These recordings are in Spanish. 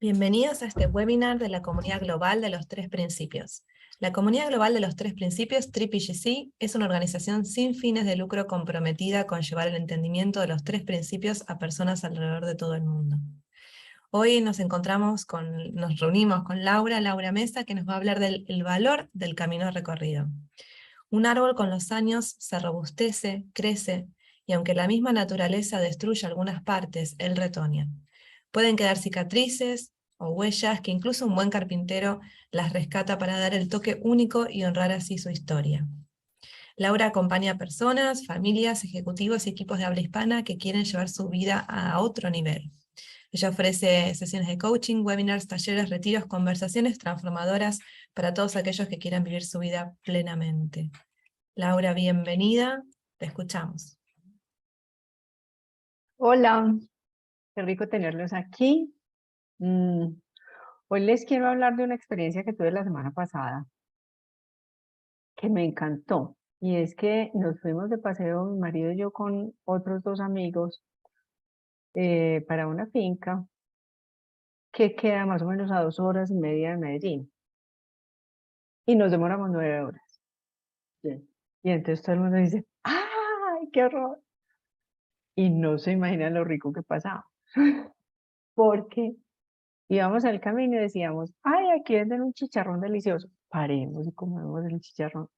Bienvenidos a este webinar de la Comunidad Global de los Tres Principios. La Comunidad Global de los Tres Principios, TRIPIGC, es una organización sin fines de lucro comprometida con llevar el entendimiento de los tres principios a personas alrededor de todo el mundo. Hoy nos reunimos con Laura Mesa, que nos va a hablar del valor del camino recorrido. Un árbol con los años se robustece, crece, y aunque la misma naturaleza destruye algunas partes, él retoña. Pueden quedar cicatrices o huellas que incluso un buen carpintero las rescata para dar el toque único y honrar así su historia. Laura acompaña a personas, familias, ejecutivos y equipos de habla hispana que quieren llevar su vida a otro nivel. Ella ofrece sesiones de coaching, webinars, talleres, retiros, conversaciones transformadoras para todos aquellos que quieran vivir su vida plenamente. Laura, bienvenida, te escuchamos. Hola, qué rico tenerlos aquí. Hoy les quiero hablar de una experiencia que tuve la semana pasada, que me encantó. Y es que nos fuimos de paseo, mi marido y yo, con otros dos amigos, para una finca que queda más o menos a 2 horas y media de Medellín. Y nos demoramos 9 horas. Sí. Y entonces todo el mundo dice, ¡ay, qué horror! Y no se imaginan lo rico que pasaba. Porque íbamos al camino y decíamos, ay, aquí venden un chicharrón delicioso. Paremos y comemos el chicharrón.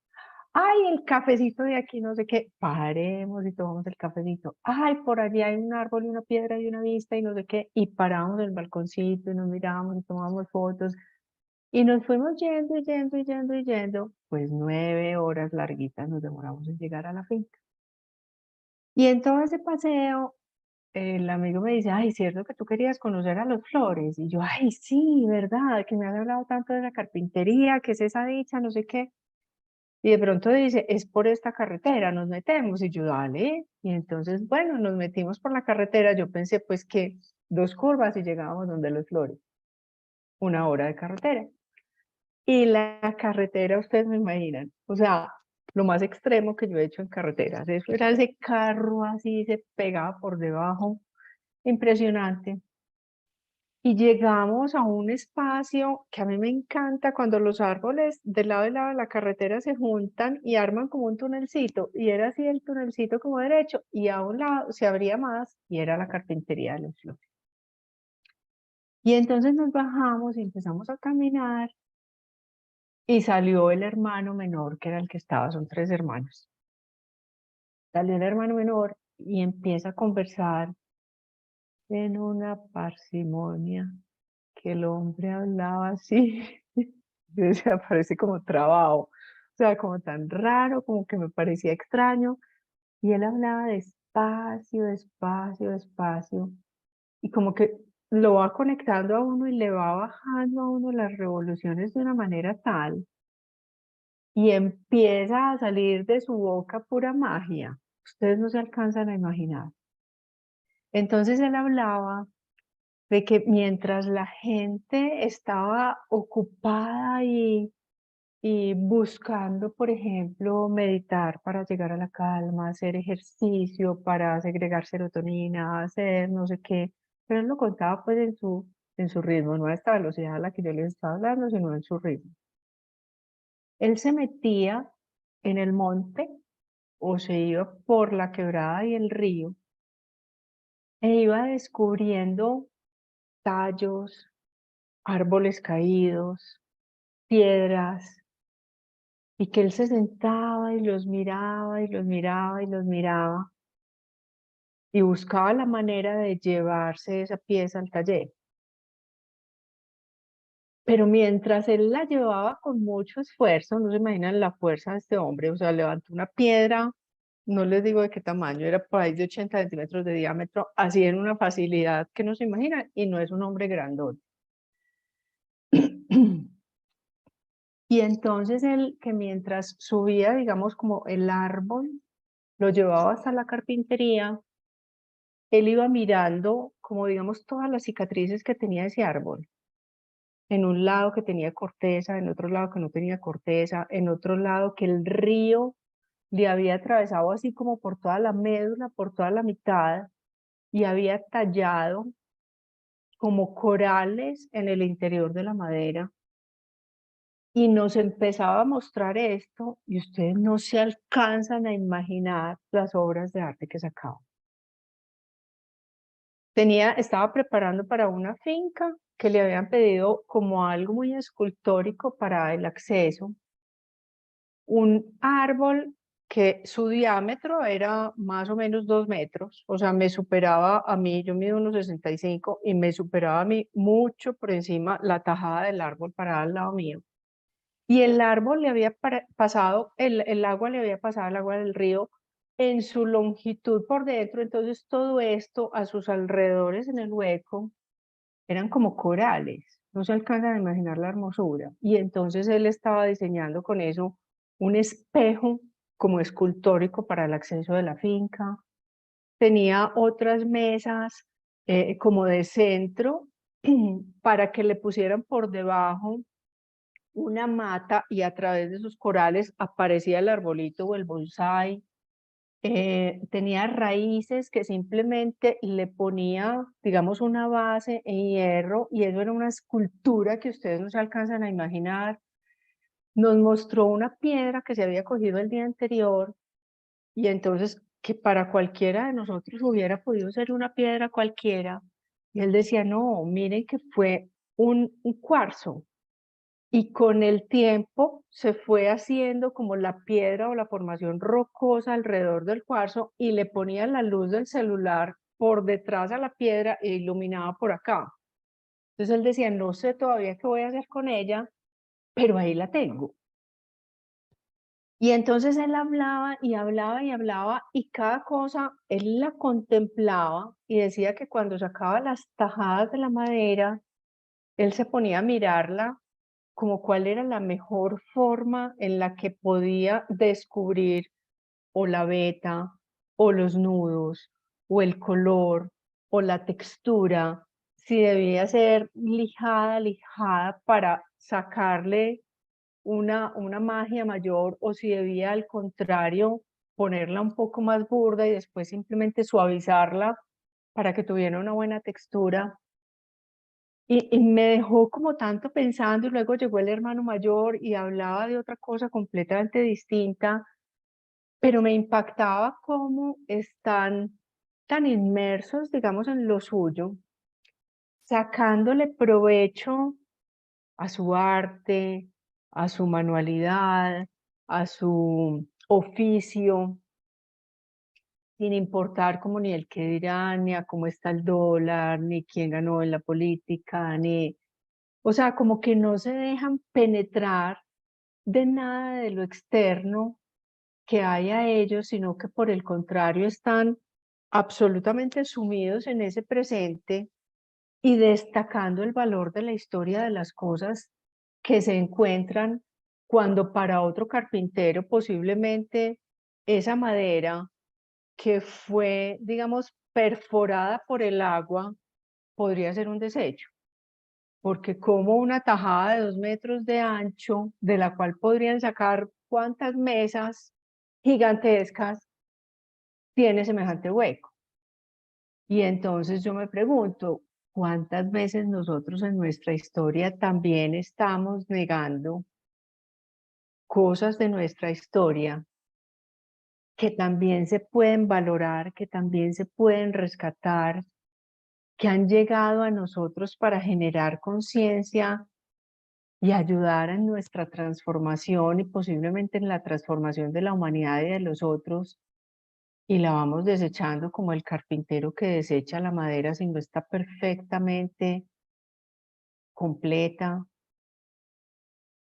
Ay, el cafecito de aquí, no sé qué. Paremos y tomamos el cafecito. Ay, por allí hay un árbol y una piedra y una vista y no sé qué. Y paramos en el balconcito y nos miramos y tomamos fotos. Y nos fuimos yendo y yendo y yendo y yendo. Pues 9 horas larguitas nos demoramos en llegar a la finca. Y en todo ese paseo el amigo me dice, ay, cierto que tú querías conocer a los Flores. Y yo, ay, sí, verdad, que me has hablado tanto de la carpintería, que es esa dicha, no sé qué. Y de pronto dice, es por esta carretera, nos metemos. Y yo, dale. Y entonces, bueno, nos metimos por la carretera. Yo pensé, pues que 2 curvas y llegábamos donde los Flores. 1 hora de carretera. Y la carretera, ustedes me imaginan, o sea, lo más extremo que yo he hecho en carreteras. Eso era ese carro así, se pegaba por debajo. Impresionante. Y llegamos a un espacio que a mí me encanta cuando los árboles de lado de la carretera se juntan y arman como un tunelcito. Y era así el tunelcito como derecho y a un lado se abría más y era la carpintería de los Flores. Y entonces nos bajamos y empezamos a caminar y salió el hermano menor que era el que estaba, son 3 hermanos. Salió el hermano menor y empieza a conversar en una parsimonia que el hombre hablaba así. Yo decía, parece como trabajo, o sea, como tan raro, como que me parecía extraño. Y él hablaba despacio, despacio, despacio, y como que lo va conectando a uno y le va bajando a uno las revoluciones de una manera tal, y empieza a salir de su boca pura magia. Ustedes no se alcanzan a imaginar. Entonces él hablaba de que mientras la gente estaba ocupada y buscando, por ejemplo, meditar para llegar a la calma, hacer ejercicio para segregar serotonina, hacer no sé qué, pero él lo contaba pues en su ritmo, no a esta velocidad a la que yo les estaba hablando, sino en su ritmo. Él se metía en el monte o se iba por la quebrada y el río e iba descubriendo tallos, árboles caídos, piedras, y que él se sentaba y los miraba y los miraba y los miraba y buscaba la manera de llevarse esa pieza al taller. Pero mientras él la llevaba con mucho esfuerzo, no se imaginan la fuerza de este hombre, o sea, levantó una piedra, no les digo de qué tamaño, era por ahí de 80 centímetros de diámetro, así en una facilidad que no se imaginan, y no es un hombre grandote. Y entonces él, que mientras subía, digamos, como el árbol, lo llevaba hasta la carpintería, él iba mirando, como digamos, todas las cicatrices que tenía ese árbol. En un lado que tenía corteza, en otro lado que no tenía corteza, en otro lado que el río le había atravesado así como por toda la médula, por toda la mitad, y había tallado como corales en el interior de la madera y nos empezaba a mostrar esto y ustedes no se alcanzan a imaginar las obras de arte que sacaba. Estaba preparando para una finca que le habían pedido como algo muy escultórico para el acceso, un árbol que su diámetro era más o menos 2 metros, o sea, me superaba a mí, yo mido unos 65 y me superaba a mí mucho por encima la tajada del árbol para al lado mío. Y el árbol le había pasado, el agua le había pasado el agua del río en su longitud por dentro, entonces todo esto a sus alrededores en el hueco eran como corales, no se alcanzan a imaginar la hermosura. Y entonces él estaba diseñando con eso un espejo como escultórico para el acceso de la finca. Tenía otras mesas como de centro para que le pusieran por debajo una mata y a través de esos corales aparecía el arbolito o el bonsái. Tenía raíces que simplemente le ponía, digamos, una base en hierro y eso era una escultura que ustedes no se alcanzan a imaginar. Nos mostró una piedra que se había cogido el día anterior y entonces que para cualquiera de nosotros hubiera podido ser una piedra cualquiera. Y él decía, no, miren que fue un cuarzo. Y con el tiempo se fue haciendo como la piedra o la formación rocosa alrededor del cuarzo y le ponía la luz del celular por detrás a la piedra e iluminaba por acá. Entonces él decía, no sé todavía qué voy a hacer con ella, pero ahí la tengo. Y entonces él hablaba y hablaba y hablaba y cada cosa él la contemplaba y decía que cuando sacaba las tajadas de la madera, él se ponía a mirarla como cuál era la mejor forma en la que podía descubrir o la veta, o los nudos, o el color, o la textura, si debía ser lijada para sacarle una magia mayor, o si debía al contrario ponerla un poco más burda y después simplemente suavizarla para que tuviera una buena textura. Y me dejó como tanto pensando y luego llegó el hermano mayor y hablaba de otra cosa completamente distinta, pero me impactaba cómo están tan inmersos, digamos, en lo suyo, sacándole provecho a su arte, a su manualidad, a su oficio, sin importar como ni el qué dirán, ni a cómo está el dólar, ni quién ganó en la política, ni... O sea, como que no se dejan penetrar de nada de lo externo que hay a ellos, sino que por el contrario están absolutamente sumidos en ese presente y destacando el valor de la historia de las cosas que se encuentran cuando para otro carpintero posiblemente esa madera que fue, digamos, perforada por el agua podría ser un desecho. Porque como una tajada de 2 metros de ancho, de la cual podrían sacar cuántas mesas gigantescas, tiene semejante hueco. Y entonces yo me pregunto, ¿cuántas veces nosotros en nuestra historia también estamos negando cosas de nuestra historia que también se pueden valorar, que también se pueden rescatar, que han llegado a nosotros para generar conciencia y ayudar en nuestra transformación y posiblemente en la transformación de la humanidad y de los otros, y la vamos desechando como el carpintero que desecha la madera si no está perfectamente completa,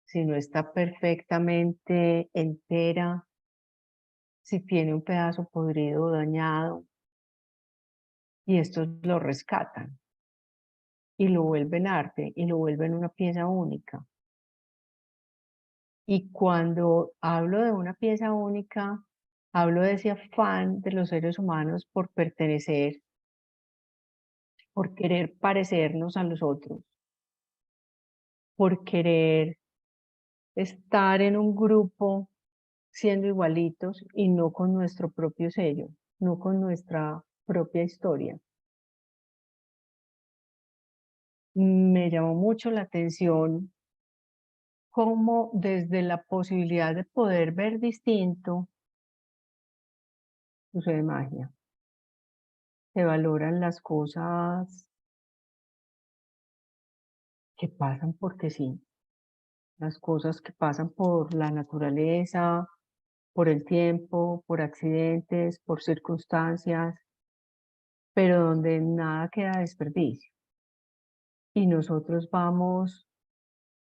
si no está perfectamente entera, si tiene un pedazo podrido o dañado, y estos lo rescatan y lo vuelven arte y lo vuelven una pieza única. Y cuando hablo de una pieza única, hablo de ese afán de los seres humanos por pertenecer, por querer parecernos a los otros, por querer estar en un grupo siendo igualitos y no con nuestro propio sello, no con nuestra propia historia. me llamó mucho la atención cómo desde la posibilidad de poder ver distinto sucede magia. Se valoran las cosas que pasan porque sí, las cosas que pasan por la naturaleza, por el tiempo, por accidentes, por circunstancias, pero donde nada queda desperdicio. Y nosotros vamos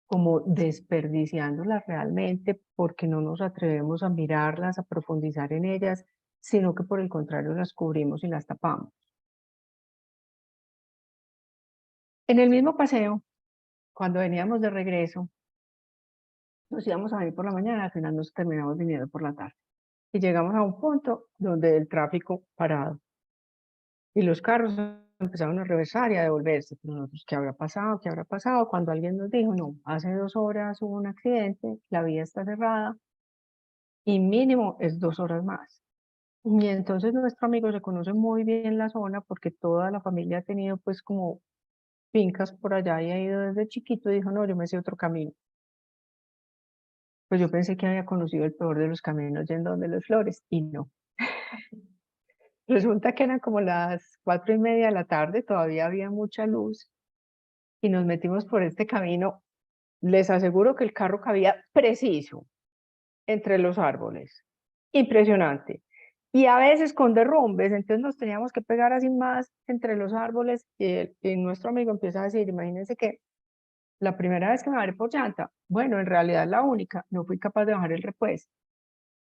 como desperdiciándolas realmente porque no nos atrevemos a mirarlas, a profundizar en ellas, sino que por el contrario las cubrimos y las tapamos. En el mismo paseo, cuando veníamos de regreso, nos íbamos a ir por la mañana, al final nos terminamos viniendo por la tarde. Y llegamos a un punto donde el tráfico parado y los carros empezaron a reversar y a devolverse. Pero nosotros, ¿qué habrá pasado? ¿Qué habrá pasado? Cuando alguien nos dijo, no, hace 2 horas hubo un accidente, la vía está cerrada y mínimo es 2 horas más. Y entonces nuestro amigo se conoce muy bien la zona porque toda la familia ha tenido pues como fincas por allá y ha ido desde chiquito y dijo, no, yo me sé otro camino. Pues yo pensé que había conocido el peor de los caminos yendo donde las flores y no. Resulta que eran como las 4:30 de la tarde, todavía había mucha luz y nos metimos por este camino. Les aseguro que el carro cabía preciso entre los árboles. Impresionante. Y a veces con derrumbes, entonces nos teníamos que pegar así más entre los árboles y nuestro amigo empieza a decir, imagínense que la primera vez que me bajé por llanta, bueno, en realidad la única, no fui capaz de bajar el repuesto,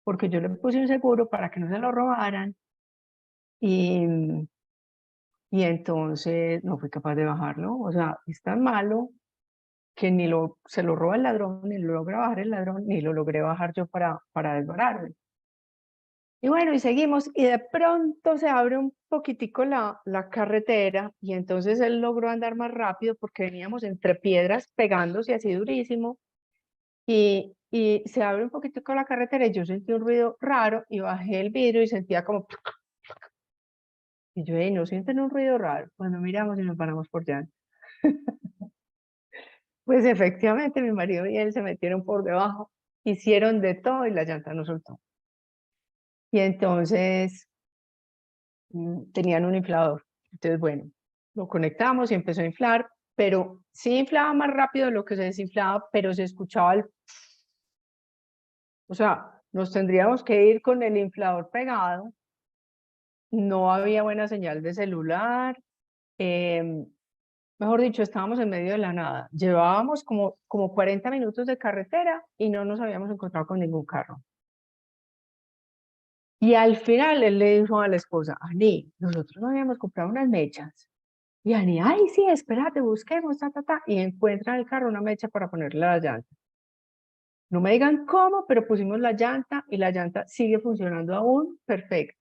porque yo le puse un seguro para que no se lo robaran y, y entonces no fui capaz de bajarlo. O sea, es tan malo que se lo roba el ladrón, ni lo logra bajar el ladrón, ni lo logré bajar yo para desbararme. Y bueno, y seguimos, y de pronto se abre un poquitico la carretera, y entonces él logró andar más rápido porque veníamos entre piedras pegándose así durísimo, y se abre un poquitico la carretera, y yo sentí un ruido raro, y bajé el vidrio y sentía como... Y yo, no sienten un ruido raro, cuando miramos y nos paramos por llanta. Pues efectivamente mi marido y él se metieron por debajo, hicieron de todo y la llanta no soltó. Y entonces tenían un inflador. Entonces, bueno, lo conectamos y empezó a inflar, pero sí inflaba más rápido de lo que se desinflaba, pero se escuchaba el... O sea, nos tendríamos que ir con el inflador pegado, no había buena señal de celular, em, mejor dicho, estábamos en medio de la nada. Llevábamos como 40 minutos de carretera y no nos habíamos encontrado con ningún carro. Y al final él le dijo a la esposa, Ani, nosotros no habíamos comprado unas mechas. Y Ani, ay, sí, espérate, busquemos, y encuentra en el carro una mecha para ponerle a la llanta. No me digan cómo, pero pusimos la llanta y la llanta sigue funcionando aún perfecto.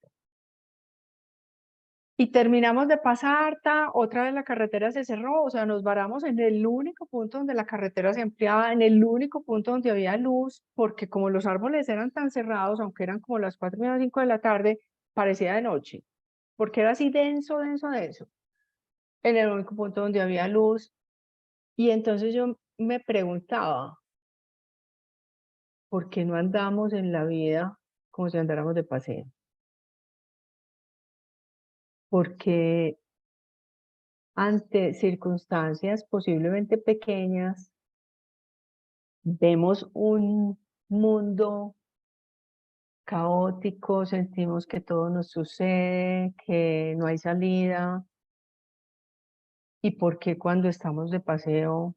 Y terminamos de pasar, otra vez la carretera se cerró, o sea, nos varamos en el único punto donde la carretera se ampliaba, en el único punto donde había luz, porque como los árboles eran tan cerrados, aunque eran como las 4:30, 5 de la tarde, parecía de noche, porque era así denso, denso, denso. En el único punto donde había luz. Y entonces yo me preguntaba, ¿por qué no andamos en la vida como si andáramos de paseo? Porque ante circunstancias posiblemente pequeñas, vemos un mundo caótico, sentimos que todo nos sucede, que no hay salida, y por qué cuando estamos de paseo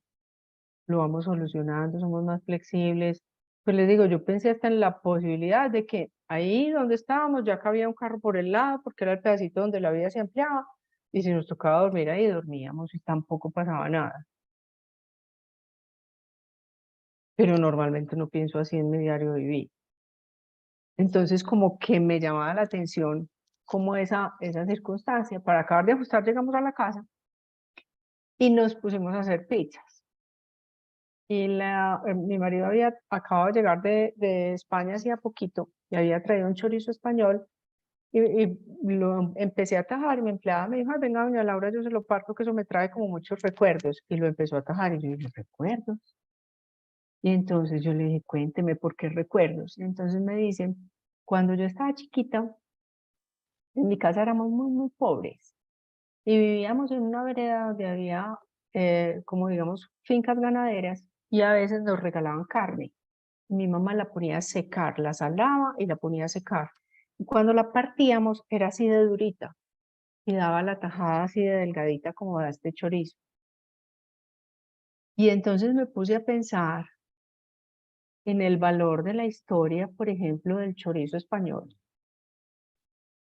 lo vamos solucionando, somos más flexibles. Pues les digo, yo pensé hasta en la posibilidad de que ahí donde estábamos ya cabía un carro por el lado, porque era el pedacito donde la vida se ampliaba, y si nos tocaba dormir ahí, dormíamos y tampoco pasaba nada. Pero normalmente no pienso así en mi diario vivir. Entonces, como que me llamaba la atención como esa circunstancia. Para acabar de ajustar, llegamos a la casa y nos pusimos a hacer pizzas. Y mi marido había acabado de llegar de España hacía poquito y había traído un chorizo español y lo empecé a tajar y mi empleada me dijo, "Ay, venga, doña Laura, yo se lo parto, que eso me trae como muchos recuerdos". Y lo empezó a tajar y yo dije, ¿recuerdos? Y entonces yo le dije, cuénteme por qué recuerdos. Y entonces me dicen, cuando yo estaba chiquita, en mi casa éramos muy, muy pobres y vivíamos en una vereda donde había, como digamos, fincas ganaderas y a veces nos regalaban carne. Mi mamá la ponía a secar, la salaba y la ponía a secar. Y cuando la partíamos era así de durita y daba la tajada así de delgadita como da este chorizo. Y entonces me puse a pensar en el valor de la historia, por ejemplo, del chorizo español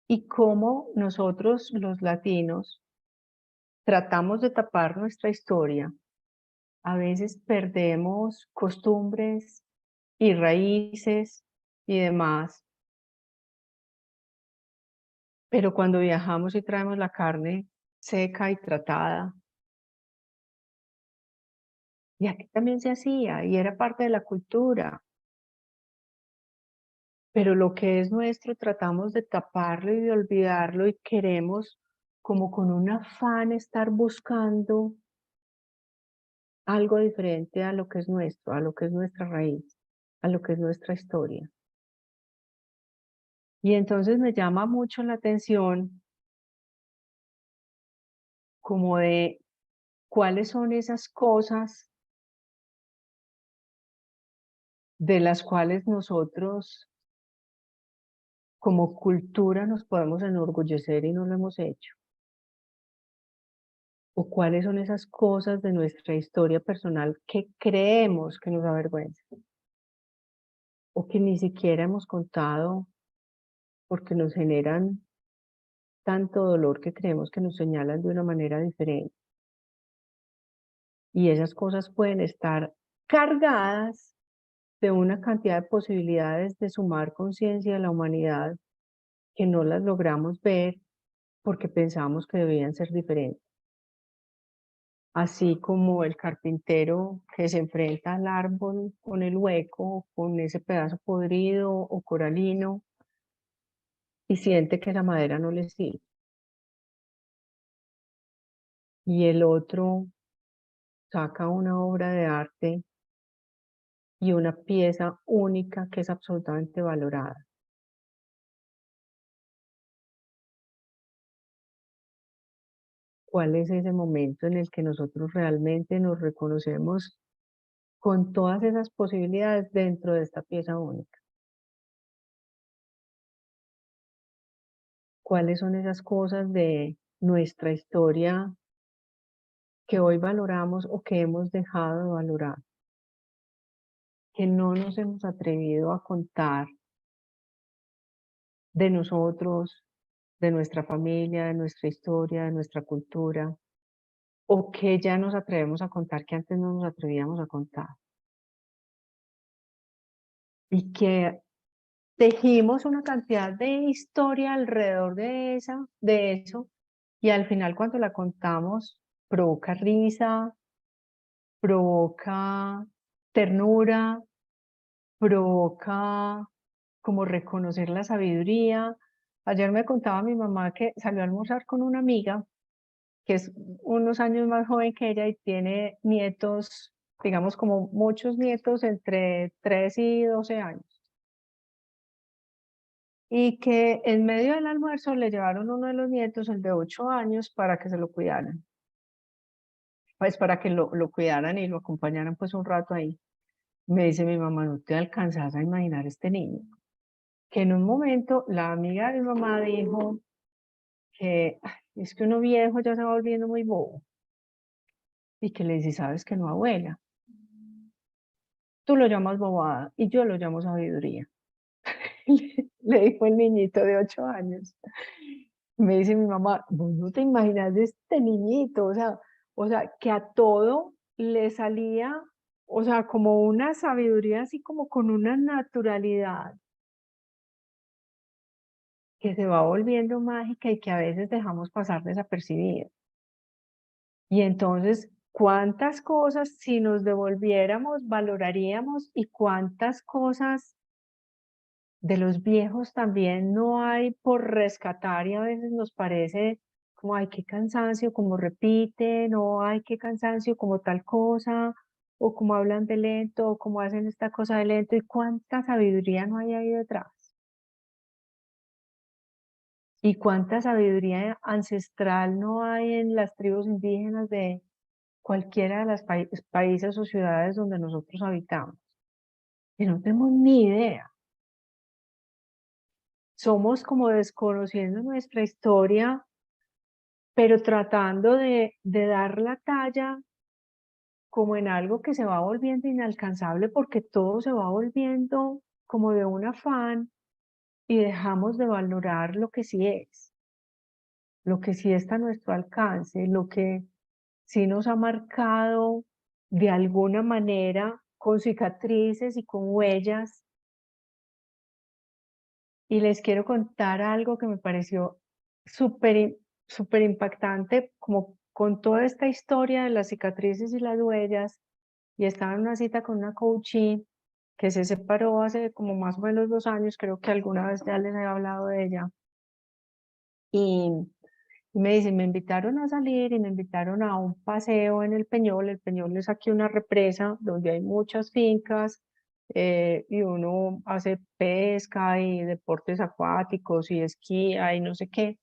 y cómo nosotros los latinos tratamos de tapar nuestra historia. A veces perdemos costumbres y raíces y demás, pero cuando viajamos y traemos la carne seca y tratada, y aquí también se hacía y era parte de la cultura, pero lo que es nuestro tratamos de taparlo y de olvidarlo y queremos como con un afán estar buscando algo diferente a lo que es nuestro, a lo que es nuestra raíz, a lo que es nuestra historia. Y entonces me llama mucho la atención como de cuáles son esas cosas de las cuales nosotros como cultura nos podemos enorgullecer y no lo hemos hecho. O cuáles son esas cosas de nuestra historia personal que creemos que nos avergüenzan o que ni siquiera hemos contado porque nos generan tanto dolor que creemos que nos señalan de una manera diferente. Y esas cosas pueden estar cargadas de una cantidad de posibilidades de sumar conciencia a la humanidad que no las logramos ver porque pensamos que debían ser diferentes. Así como el carpintero que se enfrenta al árbol con el hueco, con ese pedazo podrido o coralino y siente que la madera no le sirve. Y el otro saca una obra de arte y una pieza única que es absolutamente valorada. ¿Cuál es ese momento en el que nosotros realmente nos reconocemos con todas esas posibilidades dentro de esta pieza única? ¿Cuáles son esas cosas de nuestra historia que hoy valoramos o que hemos dejado de valorar, que no nos hemos atrevido a contar de nosotros, de nuestra familia, de nuestra historia, de nuestra cultura, o que ya nos atrevemos a contar que antes no nos atrevíamos a contar? Y que tejimos una cantidad de historia alrededor de eso, y al final cuando la contamos provoca risa, provoca ternura, provoca como reconocer la sabiduría. Ayer me contaba mi mamá que salió a almorzar con una amiga que es unos años más joven que ella y tiene nietos, digamos como muchos nietos entre 3 y 12 años. Y que en medio del almuerzo le llevaron uno de los nietos, el de 8 años, para que se lo cuidaran. Pues para que lo cuidaran y lo acompañaran pues un rato ahí. Me dice mi mamá, no te alcanzas a imaginar este niño. Que en un momento la amiga de mi mamá dijo que "Ay, es que uno viejo ya se va volviendo muy bobo". Y que le dice, sabes que no, abuela, tú lo llamas bobada y yo lo llamo sabiduría. Le dijo el niñito de 8 años. Me dice mi mamá, vos no te imaginas de este niñito, o sea, que a todo le salía, o sea, como una sabiduría así como con una naturalidad que se va volviendo mágica y que a veces dejamos pasar desapercibida. Y entonces, ¿cuántas cosas si nos devolviéramos valoraríamos y cuántas cosas de los viejos también no hay por rescatar y a veces nos parece como, ay, qué cansancio, como repiten, o ay, qué cansancio, como tal cosa, o como hablan de lento, o como hacen esta cosa de lento, y cuánta sabiduría no hay ahí detrás. Y cuánta sabiduría ancestral no hay en las tribus indígenas de cualquiera de los países o ciudades donde nosotros habitamos. Y no tenemos ni idea. Somos como desconociendo nuestra historia, pero tratando de dar la talla como en algo que se va volviendo inalcanzable porque todo se va volviendo como de un afán y dejamos de valorar lo que sí está a nuestro alcance, lo que sí nos ha marcado de alguna manera con cicatrices y con huellas. Y les quiero contar algo que me pareció súper impactante, como con toda esta historia de las cicatrices y las huellas. Y estaba en una cita con una coachee que se separó hace como más o menos 2 años, creo que alguna vez ya les he hablado de ella. Y me dice, me invitaron a salir y me invitaron a un paseo en el Peñol. El Peñol es aquí una represa donde hay muchas fincas y uno hace pesca y deportes acuáticos y esquía y no sé qué.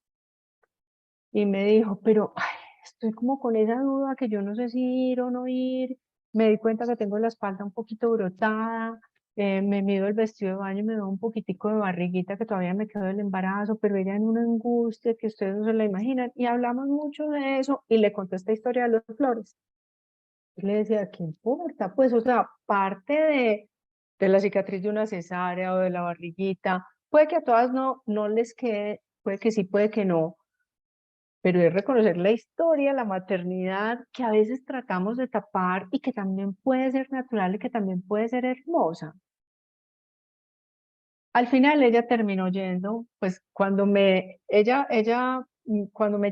Y me dijo, pero ay, estoy como con esa duda que yo no sé si ir o no ir. Me di cuenta que tengo la espalda un poquito brotada. Me mido el vestido de baño y me veo un poquitico de barriguita que todavía me quedó del embarazo, pero ella en una angustia que ustedes no se la imaginan. Y hablamos mucho de eso y le conté esta historia de los flores. Y le decía, ¿qué importa? Pues, o sea, parte de la cicatriz de una cesárea o de la barriguita, puede que a todas no les quede, puede que sí, puede que no, pero es reconocer la historia, la maternidad, que a veces tratamos de tapar y que también puede ser natural y que también puede ser hermosa. Al final ella terminó yendo, pues cuando me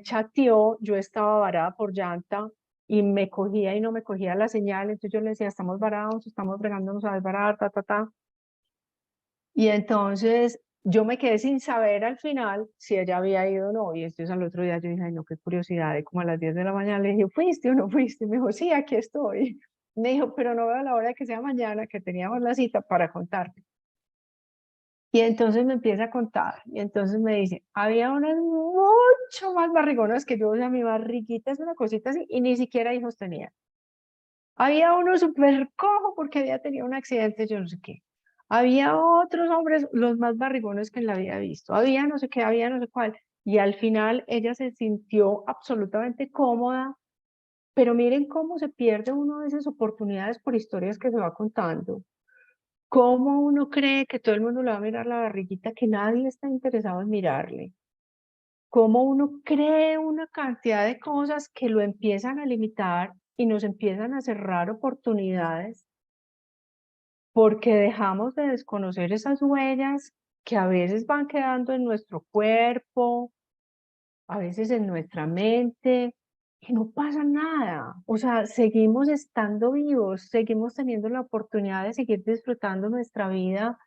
chateó, yo estaba varada por llanta y me cogía y no me cogía la señal, entonces yo le decía, estamos varados, estamos bregándonos a desbarar, ta, ta, ta. Y entonces yo me quedé sin saber al final si ella había ido o no. Y entonces al otro día yo dije, ay, no, qué curiosidad. Y como a las 10 de la mañana le dije, ¿fuiste o no fuiste? Y me dijo, sí, aquí estoy. Me dijo, pero no veo la hora de que sea mañana, que teníamos la cita para contarte. Y entonces me empieza a contar. Y entonces me dice, había unas mucho más barrigonas que yo. O sea, mi barriguita es una cosita así y ni siquiera hijos tenía. Había uno súper cojo porque había tenido un accidente, yo no sé qué. Había otros hombres, los más barrigones que la había visto. Había no sé qué, había no sé cuál. Y al final ella se sintió absolutamente cómoda. Pero miren cómo se pierde uno de esas oportunidades por historias que se va contando. Cómo uno cree que todo el mundo le va a mirar la barriguita, que nadie está interesado en mirarle. Cómo uno cree una cantidad de cosas que lo empiezan a limitar y nos empiezan a cerrar oportunidades porque dejamos de desconocer esas huellas que a veces van quedando en nuestro cuerpo, a veces en nuestra mente, y no pasa nada. O sea, seguimos estando vivos, seguimos teniendo la oportunidad de seguir disfrutando nuestra vida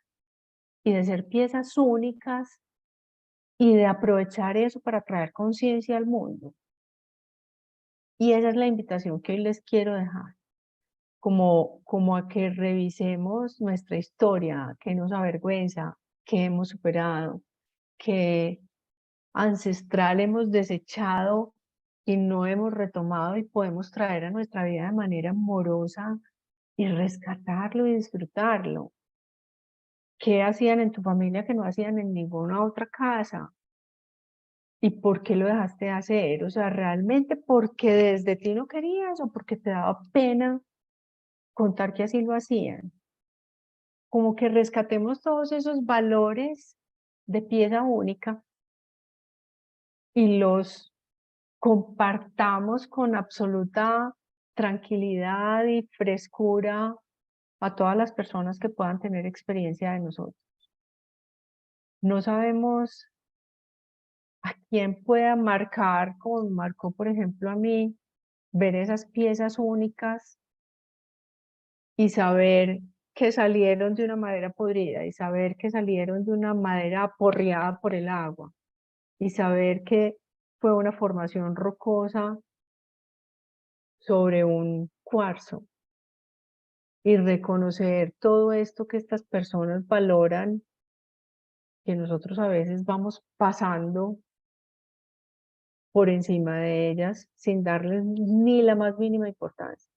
y de ser piezas únicas y de aprovechar eso para traer conciencia al mundo. Y esa es la invitación que hoy les quiero dejar. Como a que revisemos nuestra historia, que nos avergüenza, que hemos superado, que ancestral hemos desechado y no hemos retomado y podemos traer a nuestra vida de manera amorosa y rescatarlo y disfrutarlo. ¿Qué hacían en tu familia que no hacían en ninguna otra casa? ¿Y por qué lo dejaste de hacer? O sea, realmente porque desde ti no querías o porque te daba pena contar que así lo hacían. Como que rescatemos todos esos valores de pieza única y los compartamos con absoluta tranquilidad y frescura a todas las personas que puedan tener experiencia de nosotros. No sabemos a quién pueda marcar, como me marcó, por ejemplo, a mí, ver esas piezas únicas y saber que salieron de una madera podrida y saber que salieron de una madera aporreada por el agua y saber que fue una formación rocosa sobre un cuarzo y reconocer todo esto que estas personas valoran, que nosotros a veces vamos pasando por encima de ellas sin darles ni la más mínima importancia.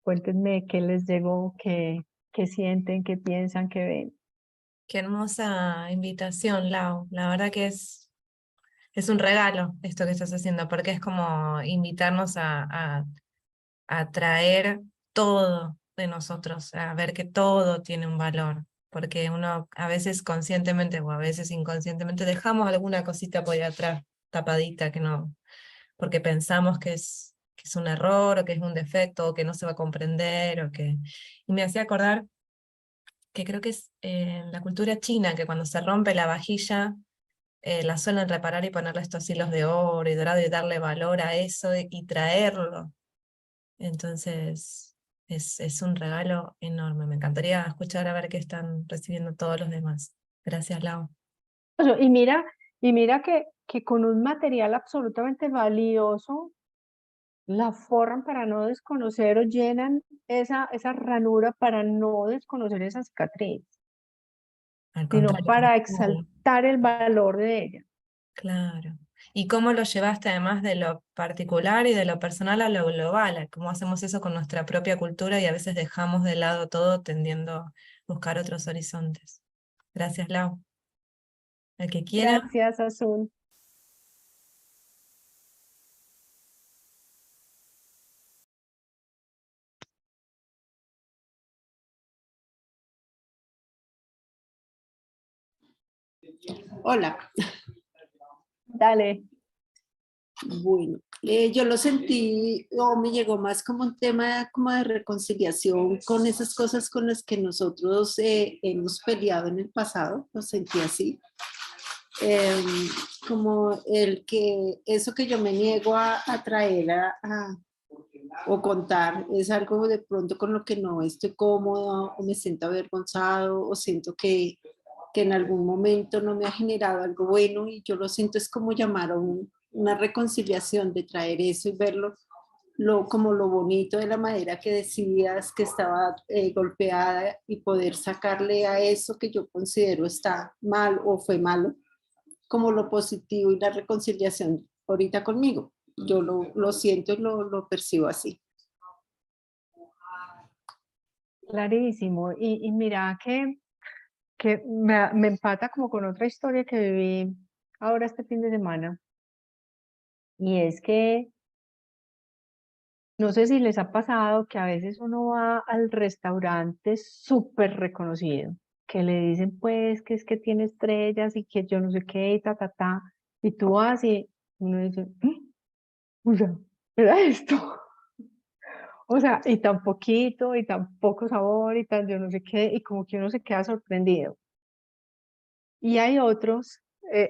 Cuéntenme qué les llegó, qué sienten, qué piensan, qué ven. Qué hermosa invitación, Lau. La verdad que es un regalo esto que estás haciendo, porque es como invitarnos a traer todo de nosotros, a ver que todo tiene un valor, porque uno a veces conscientemente o a veces inconscientemente dejamos alguna cosita por ahí atrás, tapadita, que no, porque pensamos que es un error o que es un defecto o que no se va a comprender o que... Y me hacía acordar que creo que es en la cultura china que cuando se rompe la vajilla la suelen reparar y ponerle estos hilos de oro y dorado y darle valor a eso y traerlo. Entonces, es un regalo enorme. Me encantaría escuchar a ver qué están recibiendo todos los demás. Gracias, Lau. Y mira que con un material absolutamente valioso la forran para no desconocer o llenan esa ranura para no desconocer esa cicatriz, Al sino contrario, para claro. exaltar el valor de ella. Claro. ¿Y cómo lo llevaste además de lo particular y de lo personal a lo global? ¿Cómo hacemos eso con nuestra propia cultura y a veces dejamos de lado todo tendiendo a buscar otros horizontes? Gracias, Lau. El que quiera. Gracias, Azul. Hola, Dale. bueno, yo lo sentí o me llegó más como un tema como de reconciliación con esas cosas con las que nosotros hemos peleado en el pasado, lo sentí así. Eh, Como el que eso que yo me niego a traer o contar es algo de pronto con lo que no estoy cómodo o me siento avergonzado o siento que en algún momento no me ha generado algo bueno y yo lo siento es como llamar a una reconciliación de traer eso y verlo como lo bonito de la madera que decías que estaba golpeada y poder sacarle a eso que yo considero está mal o fue malo, como lo positivo y la reconciliación ahorita conmigo. Yo lo siento y lo percibo así. Clarísimo. Y mira que me empata como con otra historia que viví ahora este fin de semana. Y es que no sé si les ha pasado que a veces uno va al restaurante súper reconocido, que le dicen pues que es que tiene estrellas y que yo no sé qué y ta, ta, ta. Y tú vas y uno dice, o sea, era esto. O sea, y tan poquito, y tan poco sabor, y tan yo no sé qué, y como que uno se queda sorprendido. Y hay otros,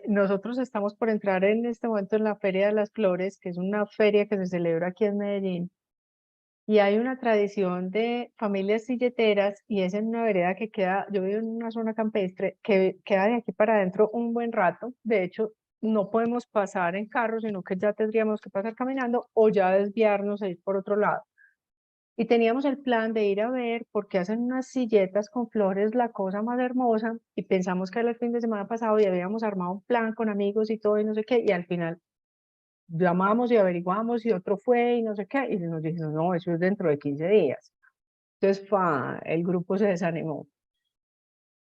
nosotros estamos por entrar en este momento en la Feria de las Flores, que es una feria que se celebra aquí en Medellín, y hay una tradición de familias silleteras, y es en una vereda que queda, yo vivo en una zona campestre, que queda de aquí para adentro un buen rato. De hecho, no podemos pasar en carro, sino que ya tendríamos que pasar caminando o ya desviarnos e ir por otro lado. Y teníamos el plan de ir a ver porque hacen unas silletas con flores, la cosa más hermosa, y pensamos que era el fin de semana pasado y habíamos armado un plan con amigos y todo y no sé qué, y al final llamamos y averiguamos y otro fue y no sé qué, y nos dijeron, no, eso es dentro de 15 días. Entonces, el grupo se desanimó.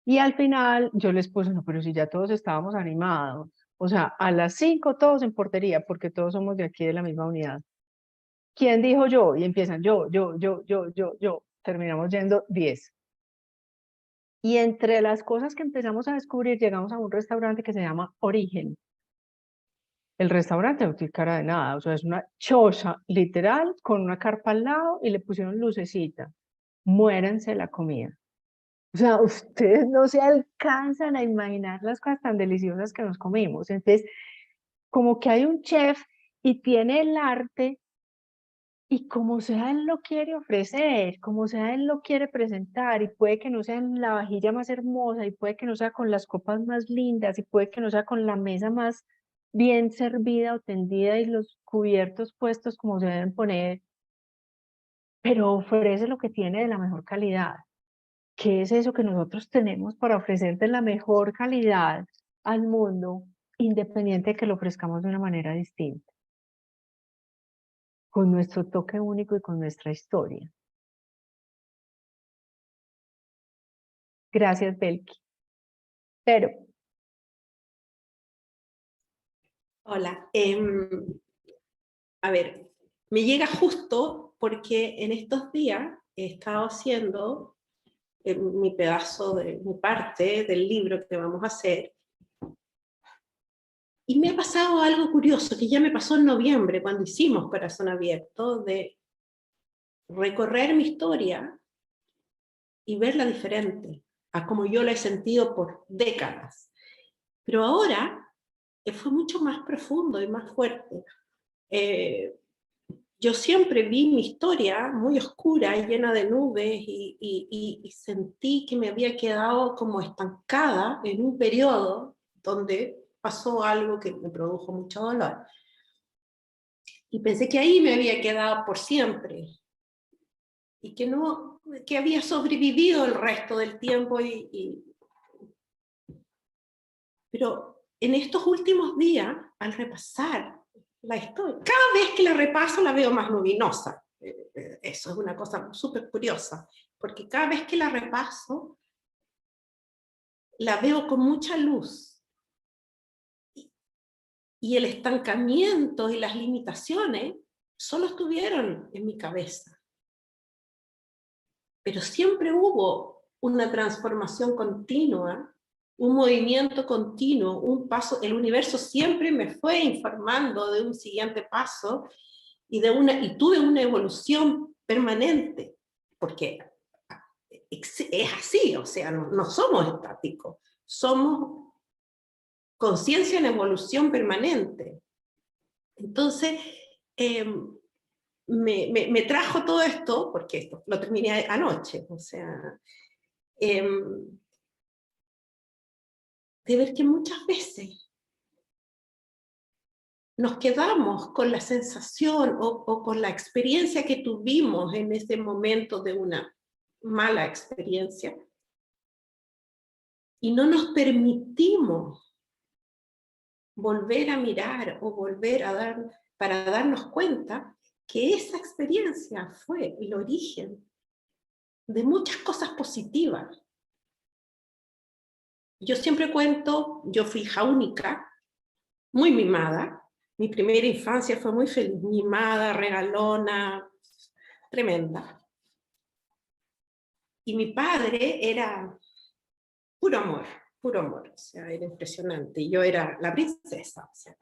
Y al final yo les puse, no, pero si ya todos estábamos animados, o sea, a las 5 todos en portería, porque todos somos de aquí de la misma unidad. ¿Quién dijo yo? Y empiezan yo. Terminamos yendo 10. Y entre las cosas que empezamos a descubrir, llegamos a un restaurante que se llama Origen. El restaurante no tiene cara de nada, o sea, es una choza literal con una carpa al lado y le pusieron lucecita. Muéranse la comida. O sea, ustedes no se alcanzan a imaginar las cosas tan deliciosas que nos comimos. Entonces, como que hay un chef y tiene el arte Y como sea Él lo quiere ofrecer, como sea Él lo quiere presentar, y puede que no sea en la vajilla más hermosa, y puede que no sea con las copas más lindas, y puede que no sea con la mesa más bien servida o tendida y los cubiertos puestos como se deben poner, pero ofrece lo que tiene de la mejor calidad. ¿Qué es eso que nosotros tenemos para ofrecer de la mejor calidad al mundo, independiente de que lo ofrezcamos de una manera distinta, con nuestro toque único y con nuestra historia? Gracias, Belki. Pero, Hola. A ver, me llega justo porque en estos días he estado haciendo mi pedazo de mi parte del libro que vamos a hacer. Y me ha pasado algo curioso, que ya me pasó en noviembre, cuando hicimos Corazón Abierto, de recorrer mi historia y verla diferente a como yo la he sentido por décadas. Pero ahora fue mucho más profundo y más fuerte. Yo siempre vi mi historia muy oscura, llena de nubes, y sentí que me había quedado como estancada en un periodo donde pasó algo que me produjo mucho dolor. Y pensé que ahí me había quedado por siempre, y que no, que había sobrevivido el resto del tiempo. Pero en estos últimos días, al repasar la historia, cada vez que la repaso la veo más luminosa. Eso es una cosa súper curiosa, porque cada vez que la repaso, la veo con mucha luz. Y el estancamiento y las limitaciones solo estuvieron en mi cabeza. Pero siempre hubo una transformación continua, un movimiento continuo, un paso. El universo siempre me fue informando de un siguiente paso, y tuve una evolución permanente, porque es así, o sea, no somos estáticos, somos conciencia en evolución permanente. Entonces, me trajo todo esto, porque esto lo terminé anoche, o sea, de ver que muchas veces nos quedamos con la sensación o con la experiencia que tuvimos en ese momento de una mala experiencia, y no nos permitimos volver a mirar o volver a para darnos cuenta que esa experiencia fue el origen de muchas cosas positivas. Yo siempre cuento, yo fui hija única, muy mimada. Mi primera infancia fue muy feliz, mimada, regalona, tremenda. Y mi padre era puro amor, o sea, era impresionante. Y yo era la princesa, o sea.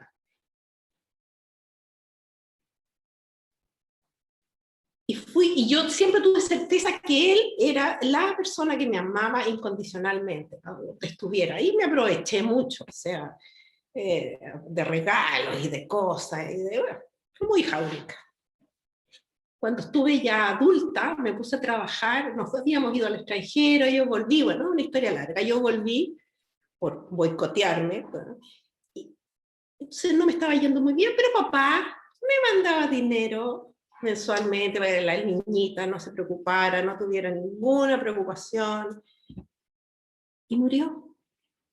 Y yo siempre tuve certeza que él era la persona que me amaba incondicionalmente, ¿no? Que estuviera. Y me aproveché mucho, o sea, de regalos y de cosas, bueno, fue muy hija única. Cuando estuve ya adulta, me puse a trabajar, nos habíamos ido al extranjero, yo volví, bueno, una historia larga, yo volví por boicotearme, bueno, y entonces no me estaba yendo muy bien, pero papá me mandaba dinero mensualmente para que la niñita no se preocupara, no tuviera ninguna preocupación, y murió.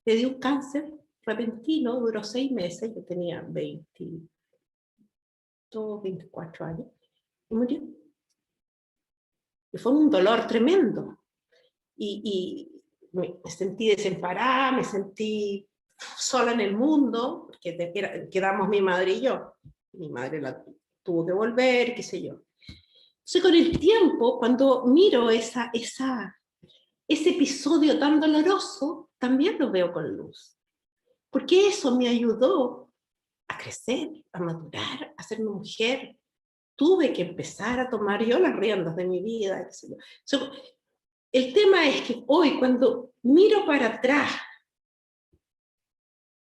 Le dio un cáncer repentino, duró 6 meses, yo tenía 22, 24 años, y murió. Y fue un dolor tremendo. Y me sentí desemparada, me sentí sola en el mundo, porque quedamos mi madre y yo. Mi madre tuvo que volver, qué sé yo. Entonces, con el tiempo, cuando miro ese episodio tan doloroso, también lo veo con luz. Porque eso me ayudó a crecer, a madurar, a ser una mujer. Tuve que empezar a tomar yo las riendas de mi vida, qué sé yo. El tema es que hoy, cuando miro para atrás,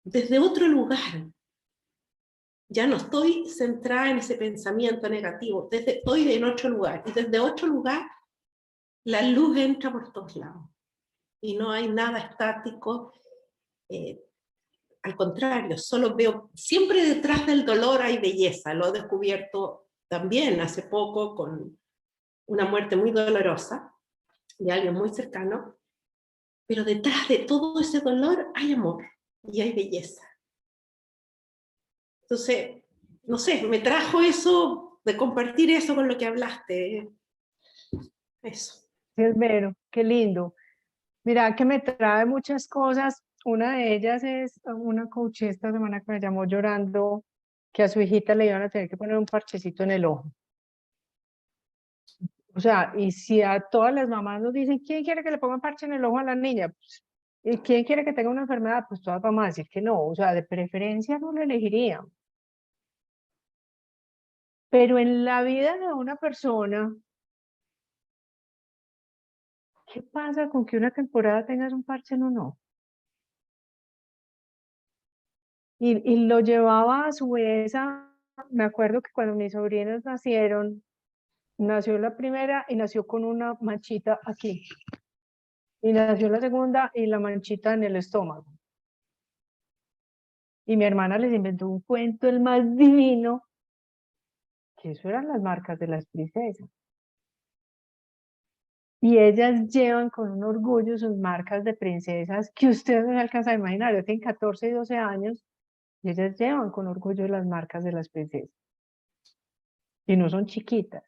desde otro lugar, ya no estoy centrada en ese pensamiento negativo, estoy en otro lugar, y desde otro lugar la luz entra por todos lados, y no hay nada estático, al contrario, solo veo, siempre detrás del dolor hay belleza, lo he descubierto también hace poco con una muerte muy dolorosa de alguien muy cercano, pero detrás de todo ese dolor hay amor y hay belleza. Entonces, no sé, me trajo eso, de compartir eso con lo que hablaste. Eso. Sí, es Vero, qué lindo. Mira que me trae muchas cosas. Una de ellas es una coach esta semana que me llamó llorando que a su hijita le iban a tener que poner un parchecito en el ojo. O sea, y si a todas las mamás nos dicen, ¿quién quiere que le ponga parche en el ojo a la niña? Pues, ¿y quién quiere que tenga una enfermedad? Pues todas vamos a decir que no. O sea, de preferencia no lo elegirían. Pero en la vida de una persona, ¿qué pasa con que una temporada tengas un parche en un ojo? Y lo llevaba a su vez me acuerdo que cuando mis sobrinos nacieron, nació la primera y nació con una manchita aquí. Y nació la segunda y la manchita en el estómago. Y mi hermana les inventó un cuento el más divino, que eso eran las marcas de las princesas. Y ellas llevan con un orgullo sus marcas de princesas que ustedes no se alcanzan a imaginar. Yo tengo 14 y 12 años y ellas llevan con orgullo las marcas de las princesas. Y no son chiquitas.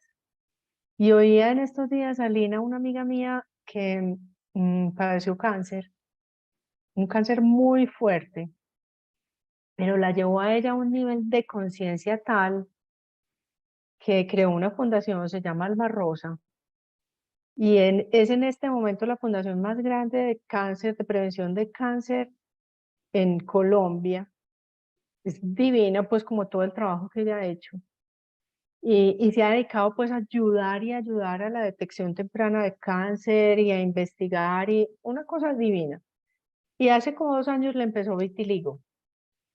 Y oía en estos días a Lina, una amiga mía, que padeció cáncer, un cáncer muy fuerte, pero la llevó a ella a un nivel de conciencia tal que creó una fundación, se llama Alma Rosa, y es en este momento la fundación más grande de cáncer, de prevención de cáncer en Colombia. Es divina, pues como todo el trabajo que ella ha hecho. Y se ha dedicado pues a ayudar y ayudar a la detección temprana de cáncer y a investigar y una cosa divina. Y hace como 2 años le empezó vitiligo.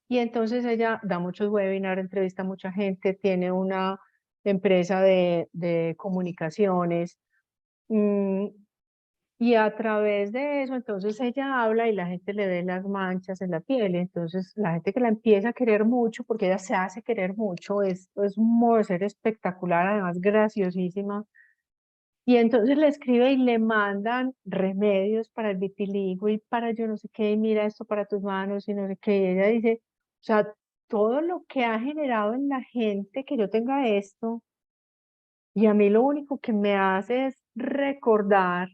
Y entonces ella da muchos webinars, entrevista a mucha gente, tiene una empresa de comunicaciones. Y a través de eso, entonces ella habla y la gente le ve las manchas en la piel. Entonces la gente que la empieza a querer mucho, porque ella se hace querer mucho, es un modo de ser espectacular, además graciosísima. Y entonces le escribe y le mandan remedios para el vitiligo y para yo no sé qué, y mira esto para tus manos y no sé qué. Y ella dice, o sea, todo lo que ha generado en la gente que yo tenga esto, y a mí lo único que me hace es recordar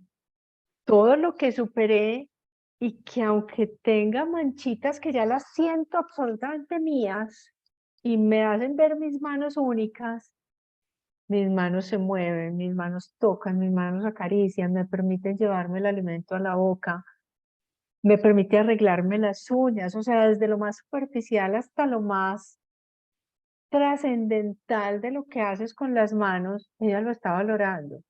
todo lo que superé y que aunque tenga manchitas que ya las siento absolutamente mías y me hacen ver mis manos únicas, mis manos se mueven, mis manos tocan, mis manos acarician, me permiten llevarme el alimento a la boca, me permite arreglarme las uñas, o sea, desde lo más superficial hasta lo más trascendental de lo que haces con las manos, ella lo está valorando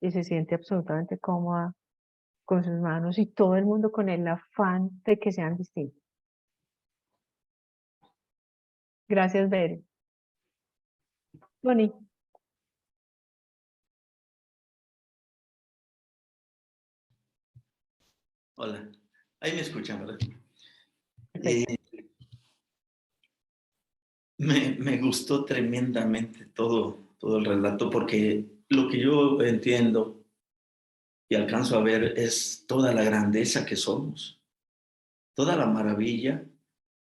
y se siente absolutamente cómoda con sus manos y todo el mundo con el afán de que sean distintos. Gracias, Bere. Tony. Hola, ahí me escuchan, ¿verdad? Me gustó tremendamente todo el relato porque lo que yo entiendo y alcanzo a ver es toda la grandeza que somos, toda la maravilla.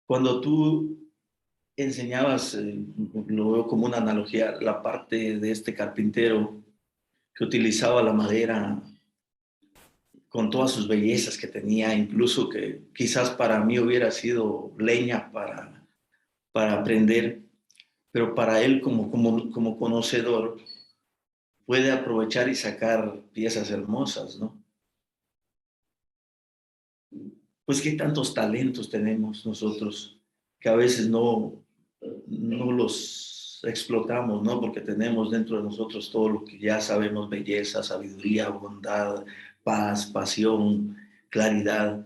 Cuando tú enseñabas, lo veo como una analogía, la parte de este carpintero que utilizaba la madera con todas sus bellezas que tenía, incluso que quizás para mí hubiera sido leña para aprender, pero para él como conocedor puede aprovechar y sacar piezas hermosas, ¿no? Pues qué tantos talentos tenemos nosotros que a veces no los explotamos, ¿no? Porque tenemos dentro de nosotros todo lo que ya sabemos, belleza, sabiduría, bondad, paz, pasión, claridad,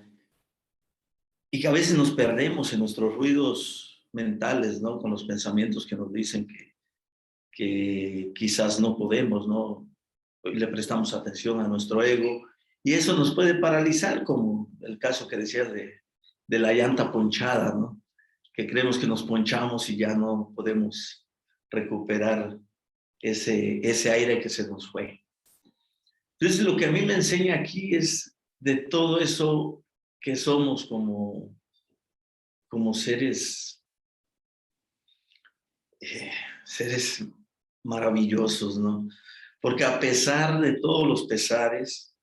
y que a veces nos perdemos en nuestros ruidos mentales, ¿no? Con los pensamientos que nos dicen que quizás no podemos, ¿no? Le prestamos atención a nuestro ego y eso nos puede paralizar, como el caso que decías de la llanta ponchada, ¿no? Que creemos que nos ponchamos y ya no podemos recuperar ese aire que se nos fue. Entonces, lo que a mí me enseña aquí es de todo eso que somos como seres, seres maravillosos, ¿no? Porque a pesar de todos los pesares,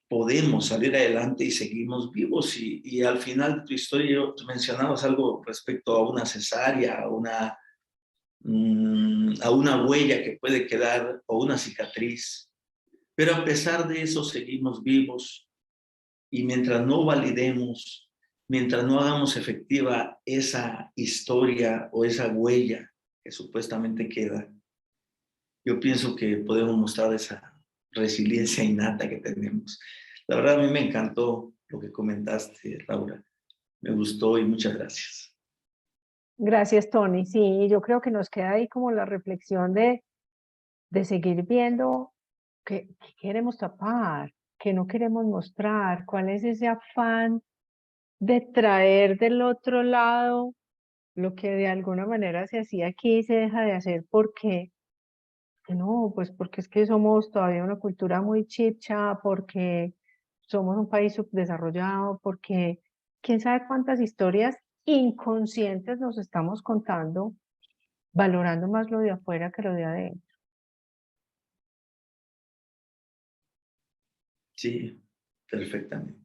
podemos salir adelante y seguimos vivos. Y al final de tu historia, tú mencionabas algo respecto a una cesárea, a una huella que puede quedar o una cicatriz. Pero a pesar de eso, seguimos vivos. Y mientras no validemos, mientras no hagamos efectiva esa historia o esa huella que supuestamente queda, yo pienso que podemos mostrar esa resiliencia innata que tenemos. La verdad, a mí me encantó lo que comentaste, Laura. Me gustó y muchas gracias. Gracias, Tony. Sí, yo creo que nos queda ahí como la reflexión de seguir viendo qué queremos tapar, qué no queremos mostrar, cuál es ese afán de traer del otro lado lo que de alguna manera se hacía aquí y se deja de hacer. ¿Por qué? No, pues porque es que somos todavía una cultura muy chicha, porque somos un país subdesarrollado, porque quién sabe cuántas historias inconscientes nos estamos contando, valorando más lo de afuera que lo de adentro. Sí, perfectamente.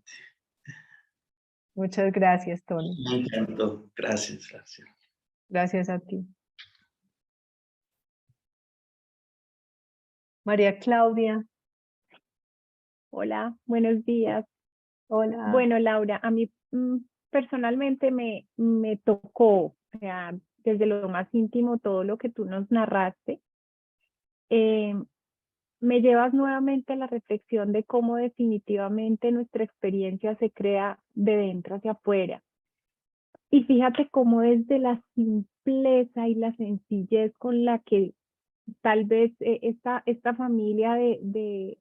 Muchas gracias, Tony. Me encantó. Gracias, gracias. Gracias a ti. María Claudia. Hola, buenos días. Hola. Bueno, Laura, a mí personalmente me tocó, o sea, desde lo más íntimo, todo lo que tú nos narraste. Me llevas nuevamente a la reflexión de cómo definitivamente nuestra experiencia se crea de dentro hacia afuera. Y fíjate cómo desde la simpleza y la sencillez con la que tal vez esta familia de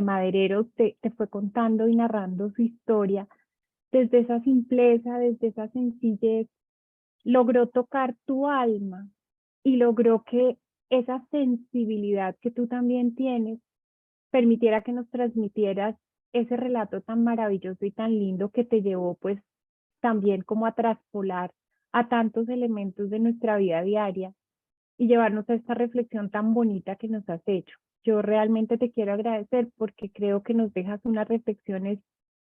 madereros te fue contando y narrando su historia, desde esa simpleza, desde esa sencillez, logró tocar tu alma y logró que esa sensibilidad que tú también tienes permitiera que nos transmitieras ese relato tan maravilloso y tan lindo que te llevó pues también como a traspolar a tantos elementos de nuestra vida diaria y llevarnos a esta reflexión tan bonita que nos has hecho. Yo realmente te quiero agradecer porque creo que nos dejas unas reflexiones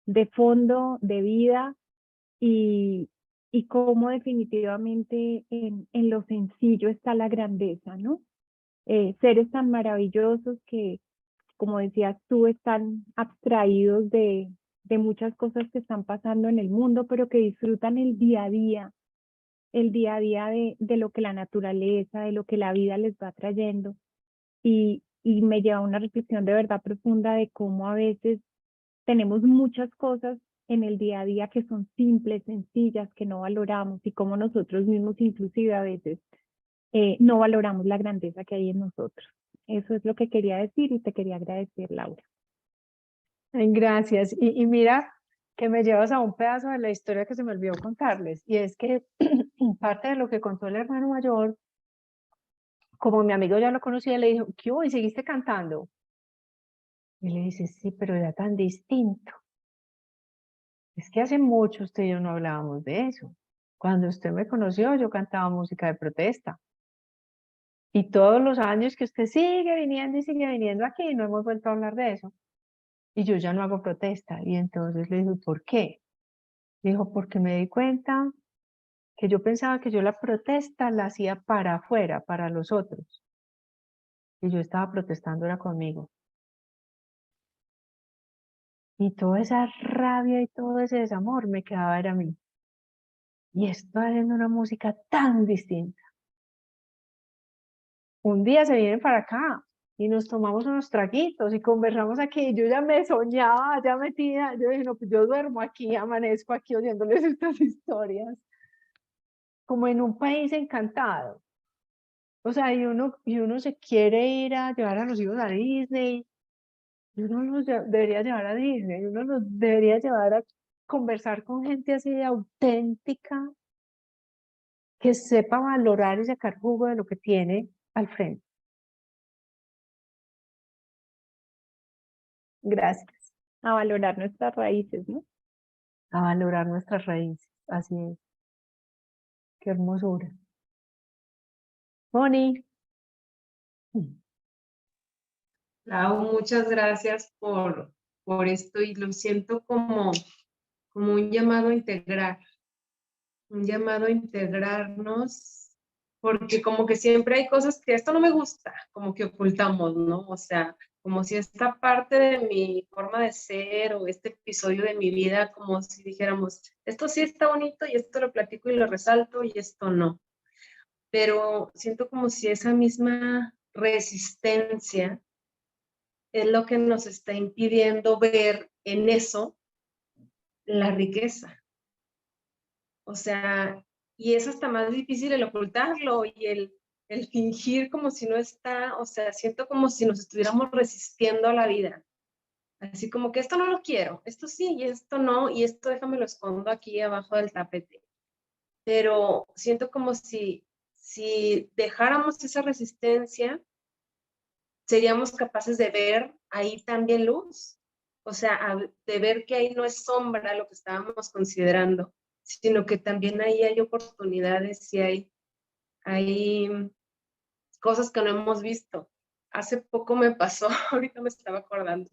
de fondo, de vida y cómo definitivamente en lo sencillo está la grandeza, ¿no? Seres tan maravillosos que, como decías tú, están abstraídos de muchas cosas que están pasando en el mundo, pero que disfrutan el día a día de lo que la naturaleza, de lo que la vida les va trayendo. Y me lleva a una reflexión de verdad profunda de cómo a veces tenemos muchas cosas en el día a día que son simples, sencillas, que no valoramos y cómo nosotros mismos inclusive a veces no valoramos la grandeza que hay en nosotros. Eso es lo que quería decir y te quería agradecer, Laura. Gracias. Y mira que me llevas a un pedazo de la historia que se me olvidó contarles. Y es que parte de lo que contó el hermano mayor, como mi amigo ya lo conocía, le dijo, ¿qué hubo? ¿Y seguiste cantando? Y le dice, sí, pero era tan distinto. Es que hace mucho usted y yo no hablábamos de eso. Cuando usted me conoció, yo cantaba música de protesta. Y todos los años que usted sigue viniendo y sigue viniendo aquí, no hemos vuelto a hablar de eso. Y yo ya no hago protesta. Y entonces le dijo, ¿por qué? Dijo, porque me di cuenta que yo pensaba que yo la protesta la hacía para afuera, para los otros. Y yo estaba protestando era conmigo. Y toda esa rabia y todo ese desamor me quedaba era a mí. Y estoy haciendo una música tan distinta. Un día se vienen para acá y nos tomamos unos traguitos y conversamos aquí. Yo ya me soñaba, ya metida. Yo dije, no, pues yo duermo aquí, amanezco aquí oyéndoles estas historias. como en un país encantado. O sea, y uno se quiere ir a llevar a los hijos a Disney, y uno los debería llevar a Disney, y uno los debería llevar a conversar con gente así de auténtica, que sepa valorar y sacar jugo de lo que tiene al frente. Gracias. A valorar nuestras raíces, ¿no? A valorar nuestras raíces. Así es. Qué hermosura. Moni. Lau, muchas gracias por esto y lo siento como un llamado a integrar, un llamado a integrarnos, porque como que siempre hay cosas que esto no me gusta, como que ocultamos, ¿no? O sea, como si esta parte de mi forma de ser o este episodio de mi vida, como si dijéramos, esto sí está bonito y esto lo platico y lo resalto y esto no. Pero siento como si esa misma resistencia es lo que nos está impidiendo ver en eso la riqueza. O sea, y es hasta más difícil el ocultarlo y el fingir como si no está, o sea, siento como si nos estuviéramos resistiendo a la vida. Así como que esto no lo quiero, esto sí y esto no, y esto déjame lo escondo aquí abajo del tapete. Pero siento como si dejáramos esa resistencia, seríamos capaces de ver ahí también luz. O sea, de ver que ahí no es sombra lo que estábamos considerando, sino que también ahí hay oportunidades y hay cosas que no hemos visto. Hace poco me pasó, ahorita me estaba acordando,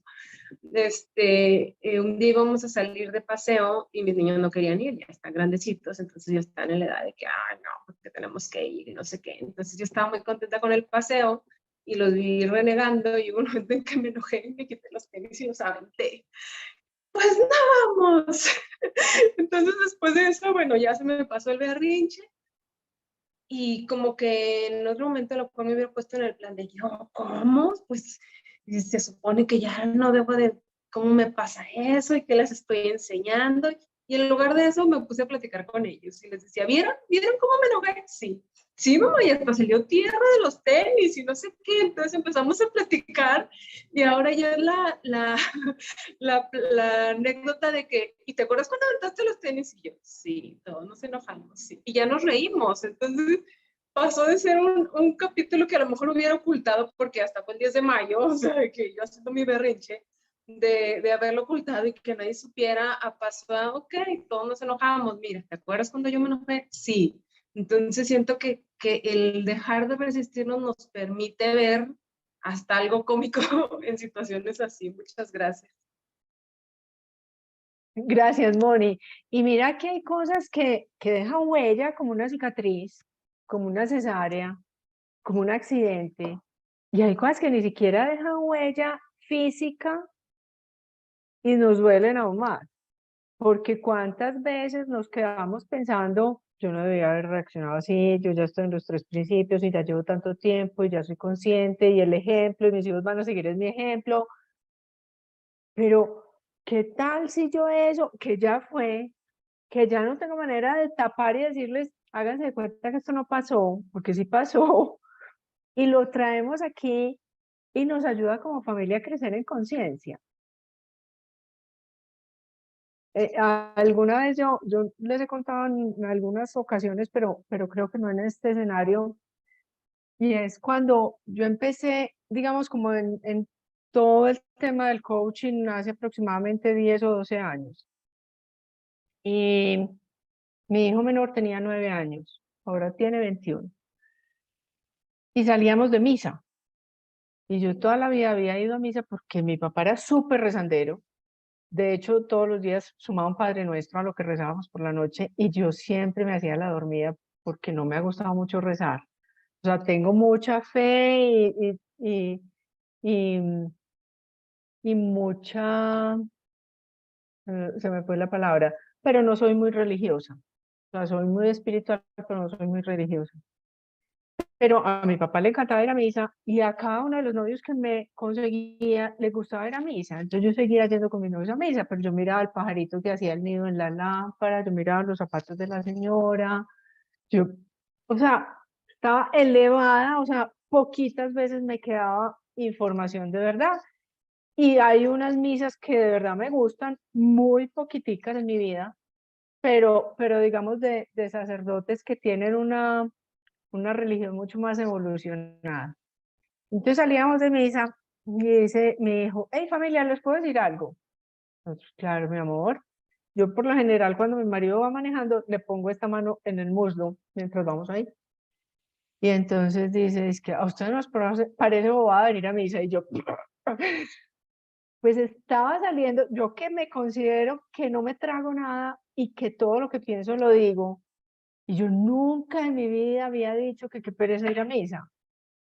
un día íbamos a salir de paseo y mis niños no querían ir, ya están grandecitos, entonces ya están en la edad de que, no, porque tenemos que ir y no sé qué. Entonces yo estaba muy contenta con el paseo y los vi renegando y hubo un momento en que me enojé y me quité los tenis y los aventé. Pues no vamos. Entonces después de eso, bueno, ya se me pasó el berrinche y como que en otro momento lo cual me hubiera puesto en el plan de yo, ¿cómo? Pues se supone que ya no debo de, ¿cómo me pasa eso? ¿Y qué les estoy enseñando? Y en lugar de eso me puse a platicar con ellos y les decía, ¿vieron? ¿Vieron cómo me enojé? Sí. Sí, mamá, y hasta salió tierra de los tenis y no sé qué. Entonces empezamos a platicar y ahora ya es la anécdota de que, ¿y te acuerdas cuando aventaste los tenis? Y yo, sí, todos nos enojamos, sí. Y ya nos reímos. Entonces pasó de ser un capítulo que a lo mejor hubiera ocultado porque hasta fue el 10 de mayo, o sea, que yo haciendo mi berrinche, de haberlo ocultado y que nadie supiera, a paso a, ok, todos nos enojamos, mira, ¿te acuerdas cuando yo me enojé? Sí. Entonces siento que el dejar de resistirnos nos permite ver hasta algo cómico en situaciones así. Muchas gracias. Gracias, Moni. Y mira que hay cosas que dejan huella, como una cicatriz, como una cesárea, como un accidente. Y hay cosas que ni siquiera dejan huella física y nos duelen aún más. Porque cuántas veces nos quedamos pensando, yo no debía haber reaccionado así, yo ya estoy en los 3 principios y ya llevo tanto tiempo y ya soy consciente y el ejemplo y mis hijos van a seguir es mi ejemplo. Pero, ¿qué tal si yo eso, que ya fue, que ya no tengo manera de tapar y decirles, háganse de cuenta que esto no pasó, porque sí pasó, y lo traemos aquí y nos ayuda como familia a crecer en conciencia? Alguna vez yo les he contado en algunas ocasiones, pero creo que no en este escenario, y es cuando yo empecé, digamos, como en todo el tema del coaching hace aproximadamente 10 o 12 años. Y mi hijo menor tenía 9 años, ahora tiene 21. Y salíamos de misa. Y yo toda la vida había ido a misa porque mi papá era súper rezandero. De hecho, todos los días sumaba un Padre Nuestro a lo que rezábamos por la noche y yo siempre me hacía la dormida porque no me ha gustado mucho rezar. O sea, tengo mucha fe y, y mucha, se me fue la palabra, pero no soy muy religiosa. O sea, soy muy espiritual, pero no soy muy religiosa. Pero a mi papá le encantaba ir a misa y a cada uno de los novios que me conseguía le gustaba ir a misa. Entonces yo seguía yendo con mis novios a misa, pero yo miraba al pajarito que hacía el nido en la lámpara, yo miraba los zapatos de la señora, Yo, o sea, estaba elevada, o sea, poquitas veces me quedaba información de verdad. Y hay unas misas que de verdad me gustan, muy poquiticas en mi vida, pero digamos de sacerdotes que tienen una religión mucho más evolucionada. Entonces salíamos de misa y dice mi hijo, hey familia, ¿les puedo decir algo? Nosotros, claro, mi amor. Yo por lo general cuando mi marido va manejando le pongo esta mano en el muslo mientras vamos ahí. Y entonces dice, es que a usted nos parece bobada venir a misa. Y yo, pues estaba saliendo, yo que me considero que no me trago nada y que todo lo que pienso lo digo. Y yo nunca en mi vida había dicho que qué pereza ir a misa.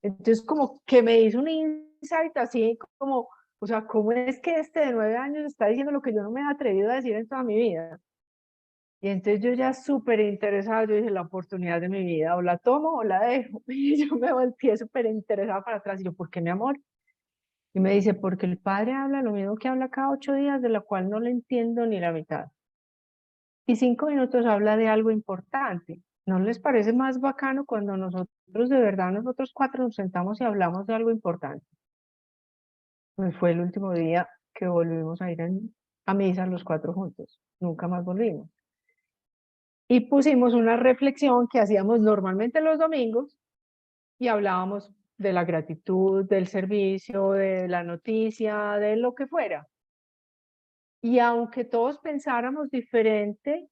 Entonces como que me hizo un insight así como, o sea, ¿cómo es que este de 9 años está diciendo lo que yo no me he atrevido a decir en toda mi vida? Y entonces yo ya súper interesada, yo dije, la oportunidad de mi vida, o la tomo o la dejo. Y yo me volteé súper interesada para atrás. Y yo, ¿por qué, mi amor? Y me dice, porque el padre habla lo mismo que habla cada 8 días, de lo cual no le entiendo ni la mitad. Y 5 minutos habla de algo importante. ¿No les parece más bacano cuando nosotros, de verdad, nosotros 4 nos sentamos y hablamos de algo importante? Pues fue el último día que volvimos a ir a misa los 4 juntos. Nunca más volvimos. Y pusimos una reflexión que hacíamos normalmente los domingos y hablábamos de la gratitud, del servicio, de la noticia, de lo que fuera. Y aunque todos pensáramos diferente,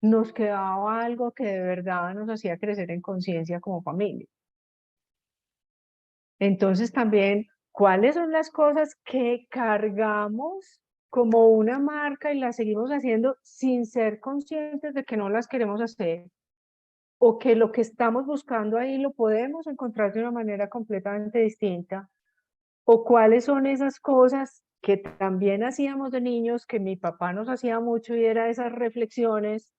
nos quedaba algo que de verdad nos hacía crecer en conciencia como familia. Entonces también, ¿cuáles son las cosas que cargamos como una marca y las seguimos haciendo sin ser conscientes de que no las queremos hacer? O que lo que estamos buscando ahí lo podemos encontrar de una manera completamente distinta, o cuáles son esas cosas que también hacíamos de niños, que mi papá nos hacía mucho y era esas reflexiones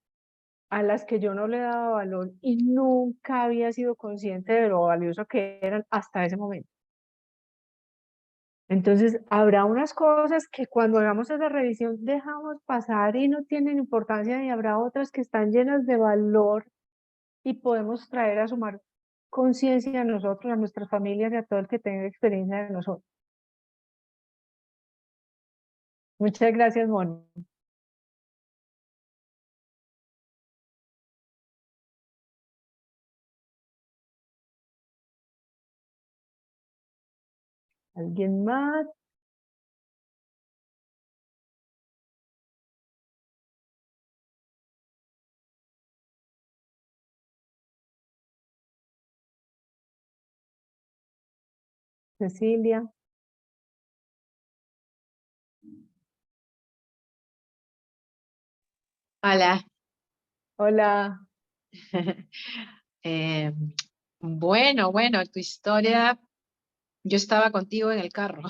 a las que yo no le daba valor y nunca había sido consciente de lo valioso que eran hasta ese momento. Entonces, habrá unas cosas que cuando hagamos esa revisión dejamos pasar y no tienen importancia, y habrá otras que están llenas de valor y podemos traer a sumar conciencia a nosotros, a nuestras familias y a todo el que tenga experiencia de nosotros. Muchas gracias, Moni. ¿Alguien más? Cecilia. Hola. Hola. Eh, bueno, tu historia, yo estaba contigo en el carro,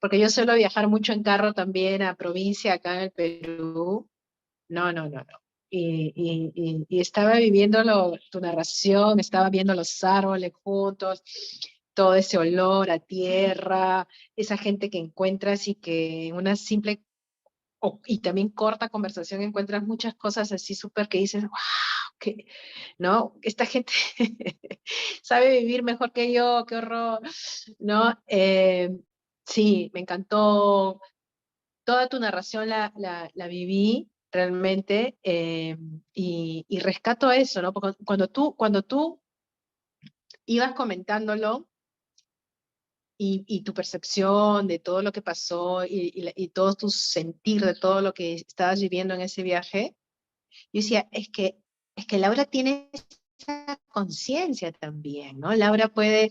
porque yo suelo viajar mucho en carro también a provincia acá en el Perú. No. Y estaba viviendo tu narración, estaba viendo los árboles juntos, todo ese olor a tierra, esa gente que encuentras y que en una simple y también corta conversación encuentras muchas cosas así súper que dices, wow, que, ¿no? Esta gente sabe vivir mejor que yo, qué horror, ¿no? Sí, me encantó, toda tu narración la viví realmente, y rescato eso, ¿no? Porque cuando tú ibas comentándolo, y tu percepción de todo lo que pasó y todo tu sentir de todo lo que estabas viviendo en ese viaje, yo decía, es que Laura tiene esa conciencia también, ¿no? Laura puede,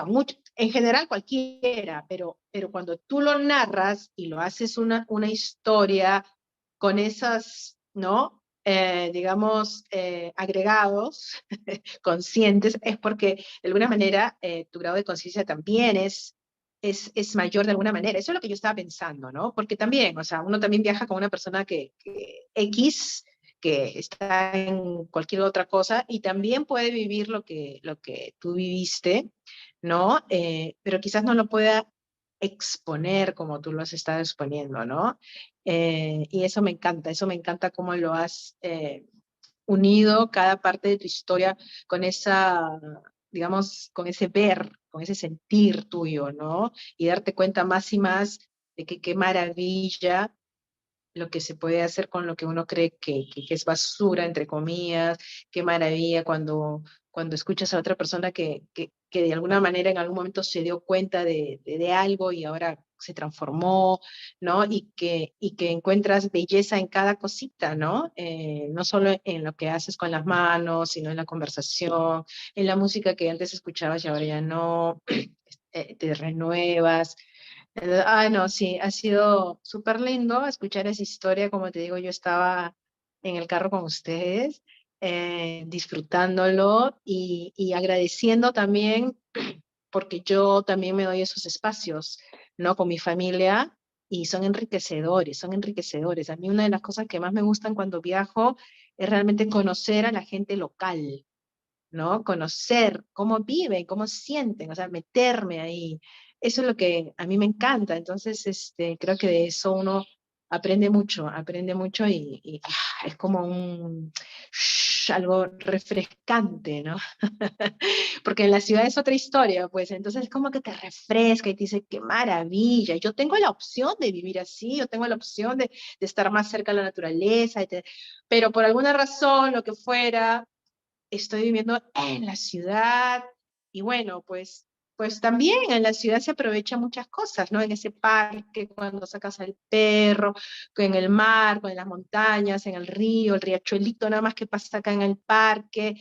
mucho, en general cualquiera, pero cuando tú lo narras y lo haces una historia con esas, ¿no? Digamos, agregados conscientes, es porque de alguna manera tu grado de conciencia también es mayor de alguna manera. Eso es lo que yo estaba pensando, ¿no? Porque también, o sea, uno también viaja con una persona que X, que está en cualquier otra cosa, y también puede vivir lo que tú viviste, ¿no? Pero quizás no lo pueda exponer como tú lo has estado exponiendo, ¿no? Y eso me encanta cómo lo has unido cada parte de tu historia con esa, digamos, con ese ver, con ese sentir tuyo, ¿no? Y darte cuenta más y más de que qué maravilla lo que se puede hacer con lo que uno cree que es basura, entre comillas, qué maravilla cuando escuchas a otra persona que de alguna manera en algún momento se dio cuenta de algo y ahora se transformó, ¿no? Y que encuentras belleza en cada cosita, ¿no? No solo en lo que haces con las manos, sino en la conversación, en la música que antes escuchabas y ahora ya no, te renuevas. Ay, no, sí, ha sido súper lindo escuchar esa historia. Como te digo, yo estaba en el carro con ustedes, disfrutándolo y agradeciendo también, porque yo también me doy esos espacios, ¿no? Con mi familia y son enriquecedores, son enriquecedores. A mí una de las cosas que más me gustan cuando viajo es realmente conocer a la gente local, ¿no? Conocer cómo viven, cómo sienten, o sea, meterme ahí. Eso es lo que a mí me encanta. Entonces, creo que de eso uno aprende mucho es como algo refrescante, ¿no? Porque en la ciudad es otra historia, pues entonces es como que te refresca y te dice, qué maravilla, yo tengo la opción de vivir así, yo tengo la opción de estar más cerca de la naturaleza, pero por alguna razón, lo que fuera, estoy viviendo en la ciudad y bueno, pues también en la ciudad se aprovechan muchas cosas, ¿no? En ese parque, cuando sacas al perro, en el mar, en las montañas, en el río, el riachuelito nada más que pasa acá en el parque,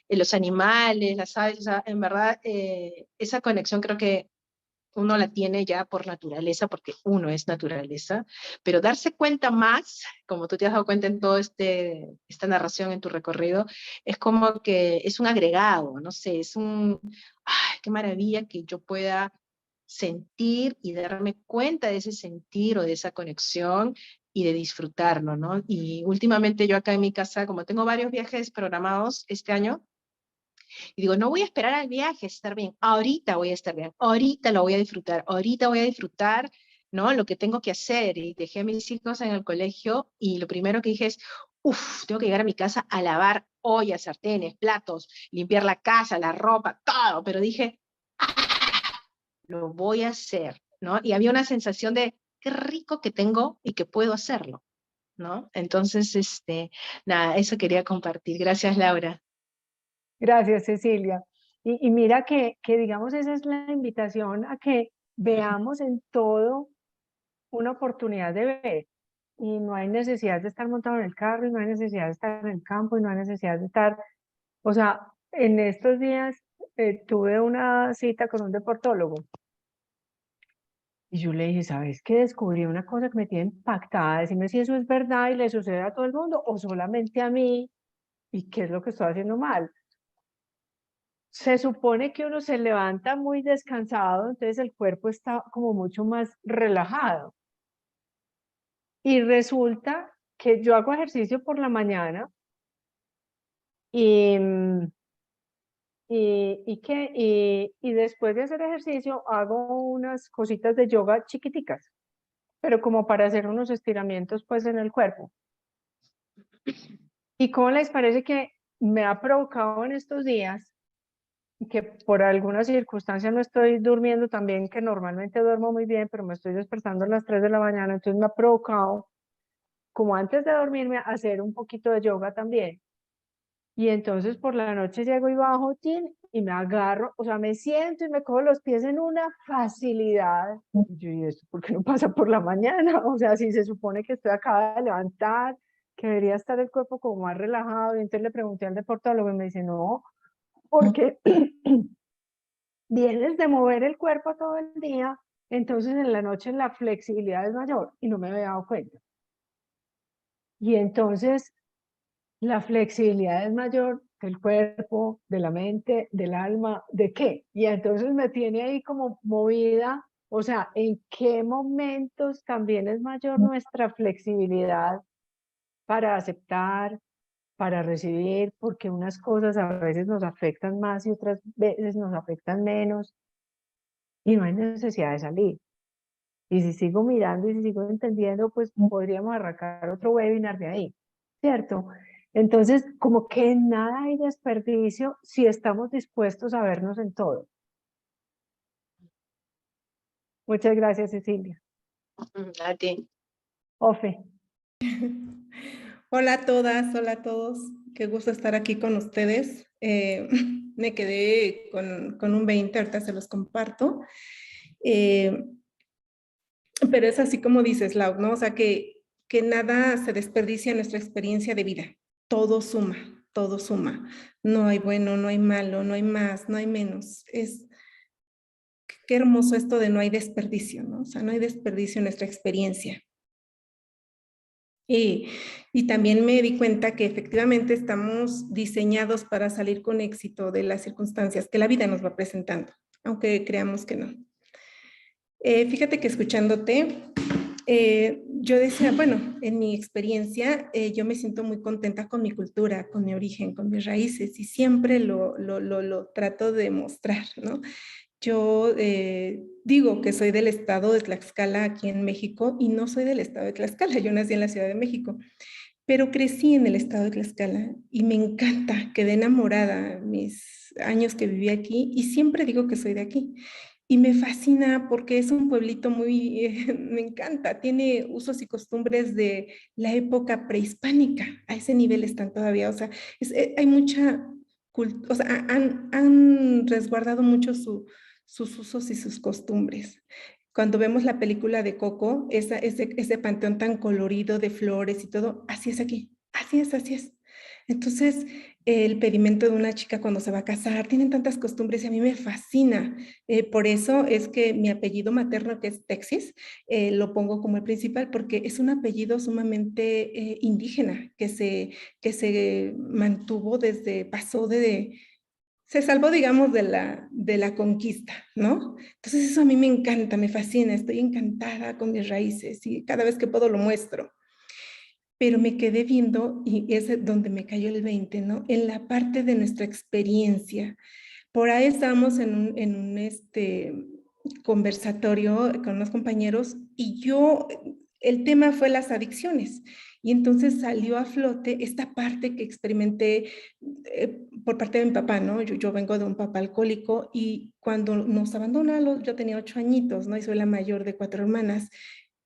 los animales, las aves, o sea, en verdad, esa conexión creo que uno la tiene ya por naturaleza, porque uno es naturaleza, pero darse cuenta más, como tú te has dado cuenta en toda esta narración en tu recorrido, es como que es un agregado, no sé, ¡ay, qué maravilla que yo pueda sentir y darme cuenta de ese sentir o de esa conexión y de disfrutarlo, ¿no? Y últimamente yo acá en mi casa, como tengo varios viajes programados este año, y digo, no voy a esperar al viaje a estar bien, ahorita voy a estar bien, ahorita lo voy a disfrutar, ahorita voy a disfrutar, ¿no? Lo que tengo que hacer. Y dejé a mis hijos en el colegio y lo primero que dije es, uff, tengo que llegar a mi casa a lavar ollas, sartenes, platos, limpiar la casa, la ropa, todo. Pero dije, lo voy a hacer, ¿no? Y había una sensación de, qué rico que tengo y que puedo hacerlo, ¿no? Entonces, nada, eso quería compartir. Gracias, Laura. Gracias, Cecilia. Y mira que, digamos, esa es la invitación a que veamos en todo una oportunidad de ver. Y no hay necesidad de estar montado en el carro, y no hay necesidad de estar en el campo, y no hay necesidad de estar, o sea, en estos días tuve una cita con un deportólogo. Y yo le dije, ¿sabes qué? Descubrí una cosa que me tiene impactada. Decime si eso es verdad y le sucede a todo el mundo o solamente a mí y qué es lo que estoy haciendo mal. Se supone que uno se levanta muy descansado, entonces el cuerpo está como mucho más relajado. Y resulta que yo hago ejercicio por la mañana y, y después de hacer ejercicio hago unas cositas de yoga chiquiticas, pero como para hacer unos estiramientos pues en el cuerpo. ¿Y cómo les parece que me ha provocado en estos días que por alguna circunstancia no estoy durmiendo tan bien, que normalmente duermo muy bien, pero me estoy despertando a las 3 de la mañana, entonces me ha provocado, como antes de dormirme, hacer un poquito de yoga también? Y entonces por la noche llego y bajo, tin, y me agarro, o sea, me siento y me cojo los pies en una facilidad. Y yo, ¿y esto por qué no pasa por la mañana? O sea, si se supone que estoy acabada de levantar, que debería estar el cuerpo como más relajado. Y entonces le pregunté al deportólogo y me dice, no, porque vienes de mover el cuerpo todo el día, entonces en la noche la flexibilidad es mayor y no me había dado cuenta. Y entonces la flexibilidad es mayor del cuerpo, de la mente, del alma, ¿de qué? Y entonces me tiene ahí como movida, o sea, ¿en qué momentos también es mayor nuestra flexibilidad para aceptar, para recibir? Porque unas cosas a veces nos afectan más y otras veces nos afectan menos y no hay necesidad de salir. Y si sigo mirando y si sigo entendiendo, pues podríamos arrancar otro webinar de ahí, ¿cierto? Entonces, como que nada hay desperdicio si estamos dispuestos a vernos en todo. Muchas gracias, Cecilia. A ti. Ofe. Hola a todas, hola a todos. Qué gusto estar aquí con ustedes. Me quedé con un 20, ahorita se los comparto. Pero es así como dices, Lau, ¿no? O sea, que nada se desperdicia en nuestra experiencia de vida. Todo suma, todo suma. No hay bueno, no hay malo, no hay más, no hay menos. Qué hermoso esto de no hay desperdicio, ¿no? O sea, no hay desperdicio en nuestra experiencia. Y también me di cuenta que efectivamente estamos diseñados para salir con éxito de las circunstancias que la vida nos va presentando, aunque creamos que no. Fíjate que escuchándote, yo decía, bueno, en mi experiencia, yo me siento muy contenta con mi cultura, con mi origen, con mis raíces, y siempre lo trato de mostrar, ¿no? Yo digo que soy del estado de Tlaxcala, aquí en México, y no soy del estado de Tlaxcala, yo nací en la Ciudad de México, pero crecí en el estado de Tlaxcala y me encanta, quedé enamorada mis años que viví aquí y siempre digo que soy de aquí. Y me fascina porque es un pueblito muy, me encanta, tiene usos y costumbres de la época prehispánica, a ese nivel están todavía, o sea, hay mucha, o sea, han resguardado mucho sus usos y sus costumbres. Cuando vemos la película de Coco, ese panteón tan colorido de flores y todo, así es aquí, así es, así es. Entonces, el pedimento de una chica cuando se va a casar, tienen tantas costumbres y a mí me fascina. Por eso es que mi apellido materno, que es Texis, lo pongo como el principal porque es un apellido sumamente indígena que se mantuvo pasó se salvó, digamos, de la conquista, ¿no? Entonces eso a mí me encanta, me fascina, estoy encantada con mis raíces y cada vez que puedo lo muestro. Pero me quedé viendo, y es donde me cayó el 20, ¿no? En la parte de nuestra experiencia. Por ahí estábamos en un conversatorio con unos compañeros y el tema fue las adicciones. Y entonces salió a flote esta parte que experimenté por parte de mi papá, ¿no? Yo vengo de un papá alcohólico y cuando nos abandonó, yo tenía 8 añitos, ¿no? Y soy la mayor de 4 hermanas.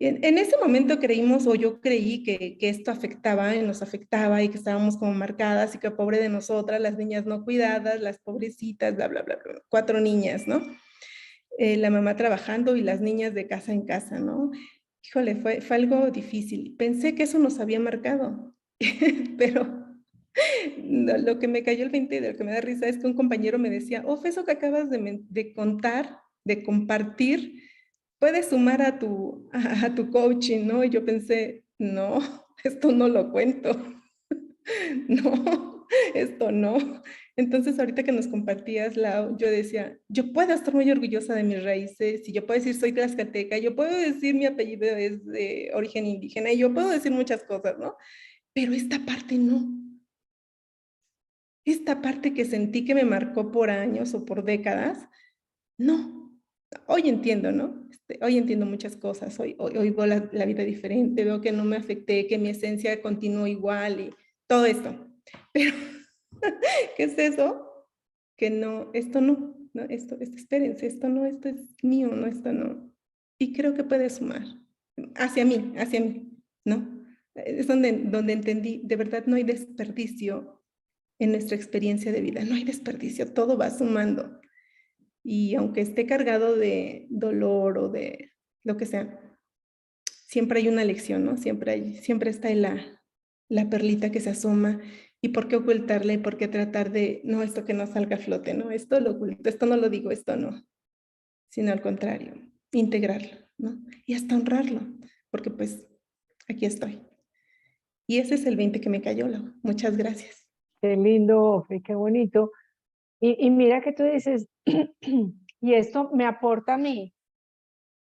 En ese momento creímos, o yo creí que esto afectaba y nos afectaba y que estábamos como marcadas y que pobre de nosotras, las niñas no cuidadas, las pobrecitas, bla, bla, bla, bla. 4 niñas, ¿no? La mamá trabajando y las niñas de casa en casa, ¿no? Híjole, fue algo difícil. Pensé que eso nos había marcado, pero lo que me cayó el 20 y de lo que me da risa es que un compañero me decía, eso que acabas de contar, de compartir, puedes sumar a tu coaching, ¿no? Y yo pensé, no, esto no lo cuento. No, esto no. Entonces, ahorita que nos compartías, Lau, yo decía, yo puedo estar muy orgullosa de mis raíces, y yo puedo decir soy tlaxcalteca, yo puedo decir mi apellido es de origen indígena, y yo puedo decir muchas cosas, ¿no? Pero esta parte no. Esta parte que sentí que me marcó por años o por décadas, no. Hoy entiendo, ¿no? Hoy entiendo muchas cosas, hoy veo la vida diferente, veo que no me afecté, que mi esencia continúa igual y todo esto. Pero, ¿qué es eso? Que no, esto no, ¿no? Espérense, esto no, esto es mío, no, esto no. Y creo que puede sumar hacia mí, ¿no? Es donde entendí, de verdad no hay desperdicio en nuestra experiencia de vida, no hay desperdicio, todo va sumando. Y aunque esté cargado de dolor o de lo que sea, siempre hay una lección, ¿no? Siempre está ahí la perlita que se asoma. ¿Y por qué ocultarla? ¿Y por qué tratar de, no, esto que no salga a flote, no? Esto lo oculto, esto no lo digo, esto no. Sino al contrario, integrarlo, ¿no? Y hasta honrarlo, porque pues aquí estoy. Y ese es el 20 que me cayó, Lau. Muchas gracias. Qué lindo, Ofe, qué bonito. Y mira que tú dices, y esto me aporta a mí,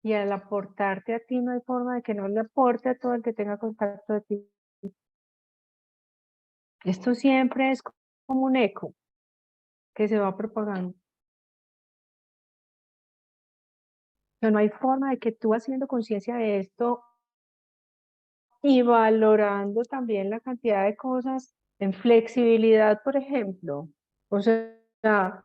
y al aportarte a ti no hay forma de que no le aporte a todo el que tenga contacto de ti. Esto siempre es como un eco que se va propagando. O sea, no hay forma de que tú haciendo conciencia de esto y valorando también la cantidad de cosas en flexibilidad, por ejemplo. O sea,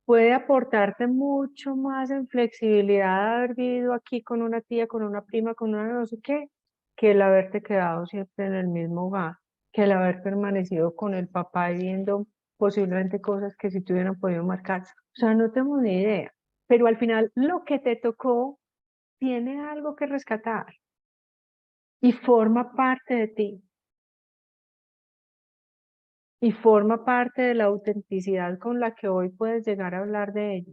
puede aportarte mucho más en flexibilidad haber vivido aquí con una tía, con una prima, con una no sé qué, que el haberte quedado siempre en el mismo hogar, que el haber permanecido con el papá y viendo posiblemente cosas que si te hubieran podido marcar. O sea, no tengo ni idea. Pero al final lo que te tocó tiene algo que rescatar y forma parte de ti. Y forma parte de la autenticidad con la que hoy puedes llegar a hablar de ello.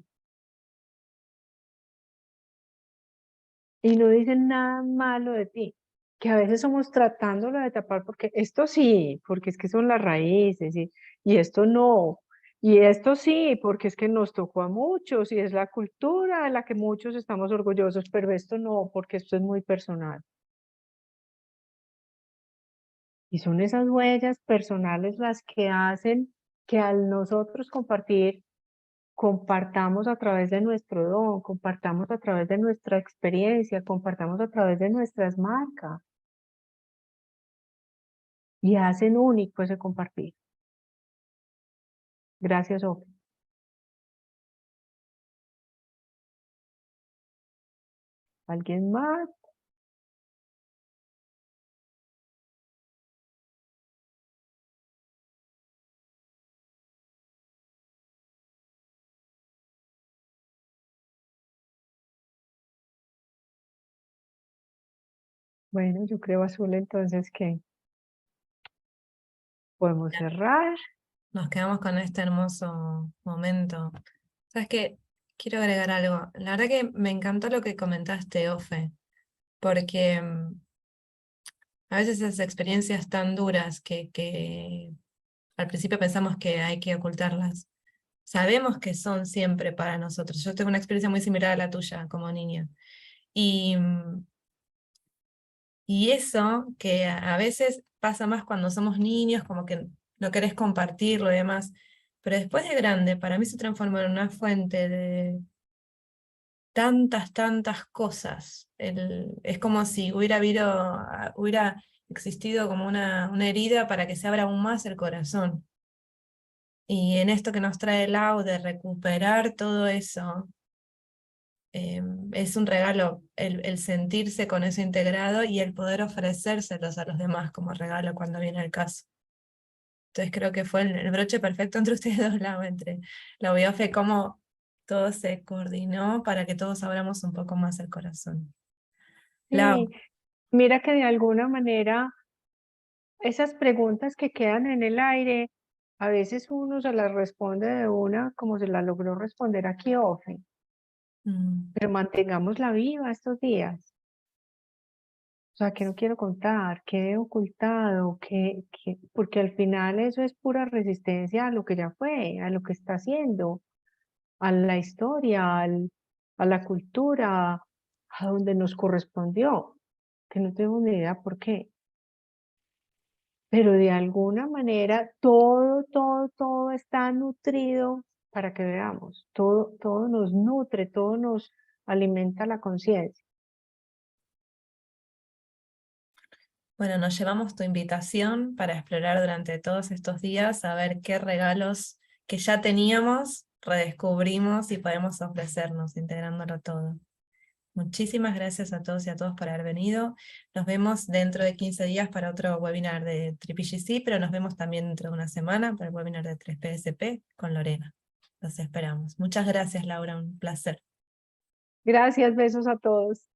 Y no dicen nada malo de ti, que a veces somos tratándolo de tapar porque esto sí, porque es que son las raíces y esto no, y esto sí, porque es que nos tocó a muchos y es la cultura de la que muchos estamos orgullosos, pero esto no, porque esto es muy personal. Y son esas huellas personales las que hacen que al nosotros compartir, compartamos a través de nuestro don, compartamos a través de nuestra experiencia, compartamos a través de nuestras marcas. Y hacen único ese compartir. Gracias, Ofe. ¿Alguien más? Bueno, yo creo, Azul, entonces que podemos cerrar. Nos quedamos con este hermoso momento. ¿Sabes qué? Quiero agregar algo. La verdad que me encantó lo que comentaste, Ofe, porque a veces esas experiencias tan duras que al principio pensamos que hay que ocultarlas, sabemos que son siempre para nosotros. Yo tengo una experiencia muy similar a la tuya como niña. Y, y eso que a veces pasa más cuando somos niños, como que no querés compartirlo y demás, pero después de grande, para mí se transformó en una fuente de tantas cosas. Es como si hubiera existido como una herida para que se abra aún más el corazón. Y en esto que nos trae el Lau de recuperar todo eso, es un regalo el sentirse con eso integrado y el poder ofrecérselos a los demás como regalo cuando viene el caso. Entonces creo que fue el broche perfecto entre ustedes dos, Lau, entre la Biofe, cómo todo se coordinó para que todos abramos un poco más el corazón. Lau. Sí, mira que de alguna manera esas preguntas que quedan en el aire, a veces uno se las responde de una como se la logró responder aquí, Ofe, pero mantengámosla viva estos días. O sea, que no quiero contar, que he ocultado, porque al final eso es pura resistencia a lo que ya fue, a lo que está haciendo, a la historia, a la cultura, a donde nos correspondió, que no tengo ni idea por qué. Pero de alguna manera todo está nutrido para que veamos, todo nos nutre, todo nos alimenta la conciencia. Bueno, nos llevamos tu invitación para explorar durante todos estos días, a ver qué regalos que ya teníamos, redescubrimos y podemos ofrecernos, integrándolo todo. Muchísimas gracias a todos y a todos por haber venido. Nos vemos dentro de 15 días para otro webinar de TripleGC, pero nos vemos también dentro de una semana para el webinar de 3PSP con Lorena. Los esperamos. Muchas gracias, Laura, un placer. Gracias, besos a todos.